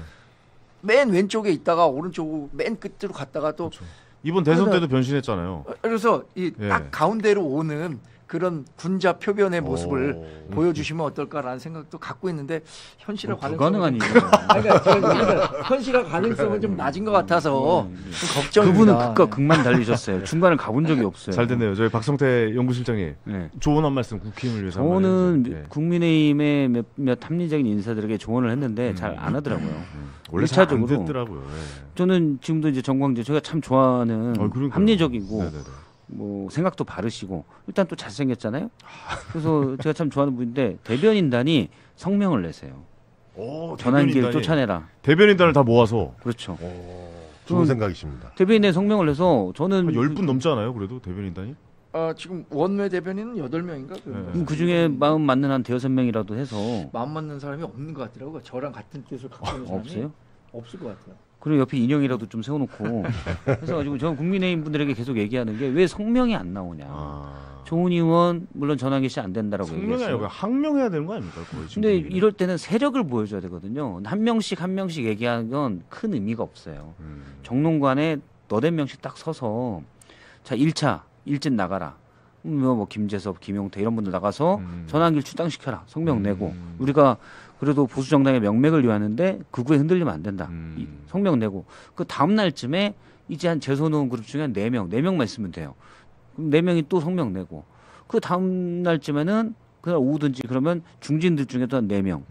맨 왼쪽에 있다가 오른쪽 맨 끝으로 갔다가 또 그렇죠. 이번 대선 때도 변신했잖아요. 그래서 이 딱 예. 가운데로 오는 그런 군자 표변의 모습을 오. 보여주시면 어떨까라는 생각도 갖고 있는데 현실화 불가능한 가능성은 일이에요. 그러니까 제가 현실화 가능성은 좀 낮은 것 같아서 좀 걱정입니다. 그분은 극과 극만 달리셨어요. 중간을 가본 적이 없어요. 잘 됐네요. 저희 박성태 연구실장님 네. 조언 한 말씀 국힘을 위해서. 저는 네. 국민의힘의 몇몇 합리적인 인사들에게 조언을 했는데 잘 안 하더라고요. 원래 잘 안 일차적으로 됐더라고요. 예. 저는 지금도 이제 정광재 제가 참 좋아하는 그러니까요. 합리적이고 네네네. 뭐 생각도 바르시고 일단 또 잘생겼잖아요. 그래서 제가 참 좋아하는 분인데 대변인단이 성명을 내세요. 전환길 대변인단이- 쫓아내라. 대변인단을 다 모아서 그렇죠. 좋은 생각이십니다. 대변인의 성명을 내서 저는 10분 넘지 않아요? 그래도 대변인단이? 지금 원외 대변인은 8명인가? 그 중에 마음 맞는 한 5-6명이라도 해서 마음 맞는 사람이 없는 것 같더라고요. 저랑 같은 뜻을 갖고 있는 사람이 없어요? 없을 것 같아요. 그리고 옆에 인형이라도 좀 세워놓고 그래서 가지고 저는 국민의힘 분들에게 계속 얘기하는 게 왜 성명이 안 나오냐. 조은 의원 물론 전환길 씨 안 된다라고 성명이 얘기했어요. 아니고 항명해야 되는 거 아닙니까? 거의 지금 근데 분위기는. 이럴 때는 세력을 보여줘야 되거든요. 한 명씩 얘기하는 건 큰 의미가 없어요. 정론관에 너댓 명씩 딱 서서 자 1차 일진 나가라. 뭐 김재섭, 김용태 이런 분들 나가서 전환길 출당시켜라. 성명 내고 우리가 그래도 보수 정당의 명맥을 위하는데 극우에 흔들리면 안 된다. 이 성명 내고 그 다음 날쯤에 이제 한 재선의원 그룹 중에 한 4명만 있으면 돼요. 그럼 4명이 또 성명 내고 그 다음 날쯤에는 그날 오후든지 그러면 중진들 중에도 한 4명.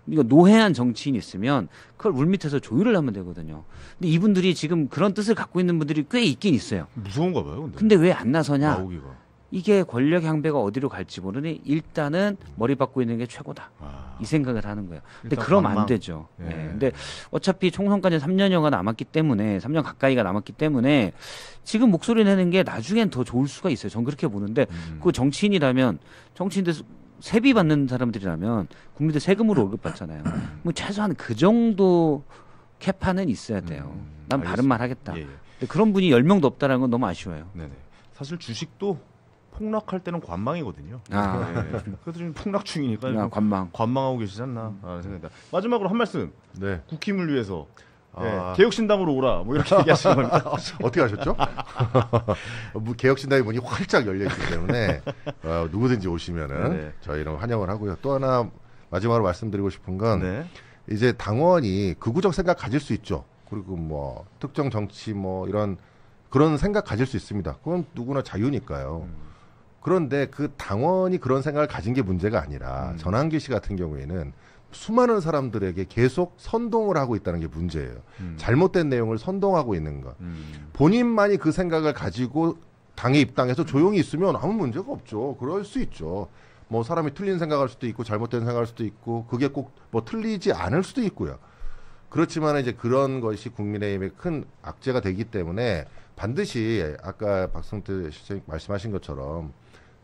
그러니까 노회한 정치인이 있으면 그걸 물밑에서 조율을 하면 되거든요. 근데 이분들이 지금 그런 뜻을 갖고 있는 분들이 꽤 있긴 있어요. 무서운가 봐요. 근데 왜 안 나서냐? 나오기가. 이게 권력 향배가 어디로 갈지 모르니 일단은 머리 받고 있는 게 최고다. 이 생각을 하는 거예요. 근데 그러면 안 되죠. 예. 네. 근데 어차피 총선까지 3년여가 남았기 때문에 3년 가까이가 남았기 때문에 지금 목소리 내는 게 나중엔 더 좋을 수가 있어요. 전 그렇게 보는데 그 정치인이라면 정치인들 세비 받는 사람들이라면 국민들 세금으로 월급 받잖아요. 뭐 최소한 그 정도 캐파는 있어야 돼요. 난 바른 말 하겠다. 예. 근데 그런 분이 10명도 없다는 건 너무 아쉬워요. 네네. 사실 주식도 폭락할 때는 관망이거든요. 네. 그래도 지금 폭락 중이니까 관망하고 계시지 않나 생각합니다. 마지막으로 한 말씀. 네. 국힘을 위해서 개혁신당으로 오라 뭐 이렇게 얘기하시는 겁니다. 어떻게 하셨죠? 개혁신당의 문이 활짝 열려 있기 때문에 누구든지 오시면은 저희는 환영을 하고요. 또 하나 마지막으로 말씀드리고 싶은 건 이제 당원이 극우적 생각 가질 수 있죠. 그리고 뭐 특정 정치 뭐 이런 그런 생각 가질 수 있습니다. 그건 누구나 자유니까요. 그런데 그 당원이 그런 생각을 가진 게 문제가 아니라 전환기 씨 같은 경우에는 수많은 사람들에게 계속 선동을 하고 있다는 게 문제예요. 잘못된 내용을 선동하고 있는 것. 본인만이 그 생각을 가지고 당에 입당해서 조용히 있으면 아무 문제가 없죠. 그럴 수 있죠. 뭐 사람이 틀린 생각할 수도 있고 잘못된 생각할 수도 있고 그게 꼭 뭐 틀리지 않을 수도 있고요. 그렇지만 이제 그런 것이 국민의힘의 큰 악재가 되기 때문에 반드시 아까 박성태 시장님 말씀하신 것처럼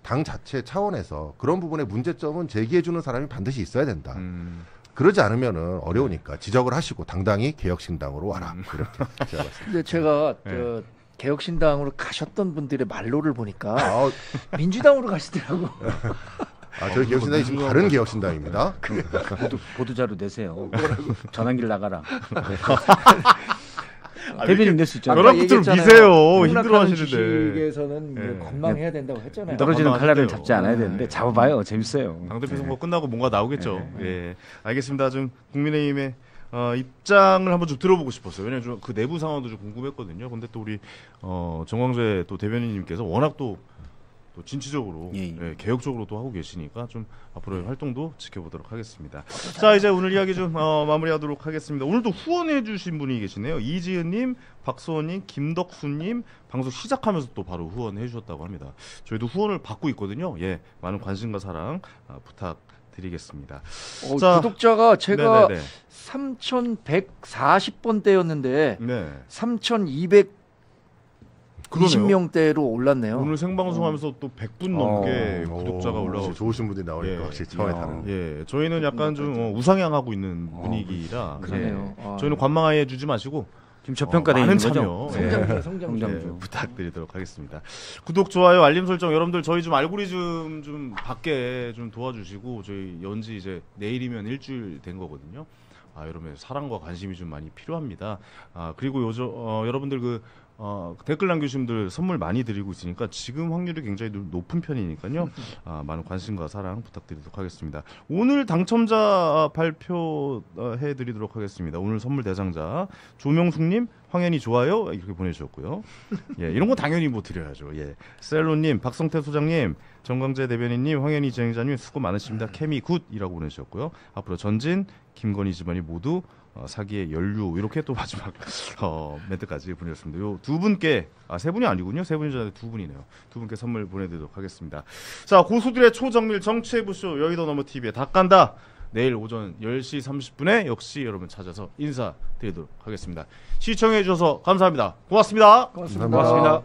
당 자체 차원에서 그런 부분의 문제점은 제기해주는 사람이 반드시 있어야 된다. 그러지 않으면은 어려우니까 지적을 하시고 당당히 개혁신당으로 와라. 이렇게 제가 봤습니다. 근데 제가 개혁신당으로 가셨던 분들의 말로를 보니까 민주당으로 가시더라고. 저희 개혁신당이 지금 다른 개혁신당입니다. 보도자료 내세요. 전환길 나가라. 대변인 낼 수 있잖아요. 연락 좀 미세요. 힘들어하시는데. 주식에서는 관망해야 된다고 했잖아요. 떨어지는 칼날을 잡지 않아야 되는데 잡아봐요. 재밌어요. 당대표 선거 끝나고 뭔가 나오겠죠. 예, 알겠습니다. 좀 국민의힘의 입장을 한번 좀 들어보고 싶었어요. 왜냐면 좀 그 내부 상황도 좀 궁금했거든요. 근데 또 우리 정광재 또 대변인님께서 워낙 또 진취적으로 개혁적으로 또 하고 계시니까 좀 앞으로의 활동도 지켜보도록 하겠습니다. 자, 이제 오늘 이야기 좀 마무리하도록 하겠습니다. 오늘도 후원해주신 분이 계시네요. 이지은님, 박소원님, 김덕수님 방송 시작하면서 또 바로 후원해주셨다고 합니다. 저희도 후원을 받고 있거든요. 예, 많은 관심과 사랑 부탁드리겠습니다. 자, 구독자가 제가 3,140번대였는데 3,220명대로 올랐네요. 오늘 생방송하면서 또 100분 넘게 구독자가 올라오고 좋으신 분들이 나오니까 확실히 차원이 다른. 예, 저희는 약간 좀 우상향하고 있는 분위기라. 그러네요. 저희는 관망해 주지 마시고 지금 저평가되어 있는 거죠. 성장주 부탁드리도록 하겠습니다. 구독, 좋아요, 알림 설정 여러분들 저희 좀 알고리즘 좀 받게 좀 도와주시고 저희 연지 이제 내일이면 일주일 된 거거든요. 여러분의 사랑과 관심이 좀 많이 필요합니다. 그리고 여러분들 댓글 남겨주신 분들 선물 많이 드리고 있으니까 지금 확률이 굉장히 높은 편이니까요. 많은 관심과 사랑 부탁드리도록 하겠습니다. 오늘 당첨자 발표해 드리도록 하겠습니다. 오늘 선물 대상자 조명숙님, 황현이 좋아요 이렇게 보내주셨고요. 예, 이런 거 당연히 뭐 드려야죠. 예, 셀로님, 박성태 소장님, 정광재 대변인님, 황현이 진행자님 수고 많으십니다. 케미 굿이라고 보내주셨고요. 앞으로 전진, 김건희 집안이 모두 사기의 연류 이렇게 또 마지막 멘트까지 보내셨습니다. 요 두 분께 세 분이 아니군요. 세 분이 전에 두 분이네요. 두 분께 선물 보내드리도록 하겠습니다. 자, 고수들의 초정밀 정치해부쇼 여의도 너머 TV에 다 깐다. 내일 오전 10시 30분에 역시 여러분 찾아서 인사드리도록 하겠습니다. 시청해 주셔서 감사합니다. 고맙습니다. 고맙습니다.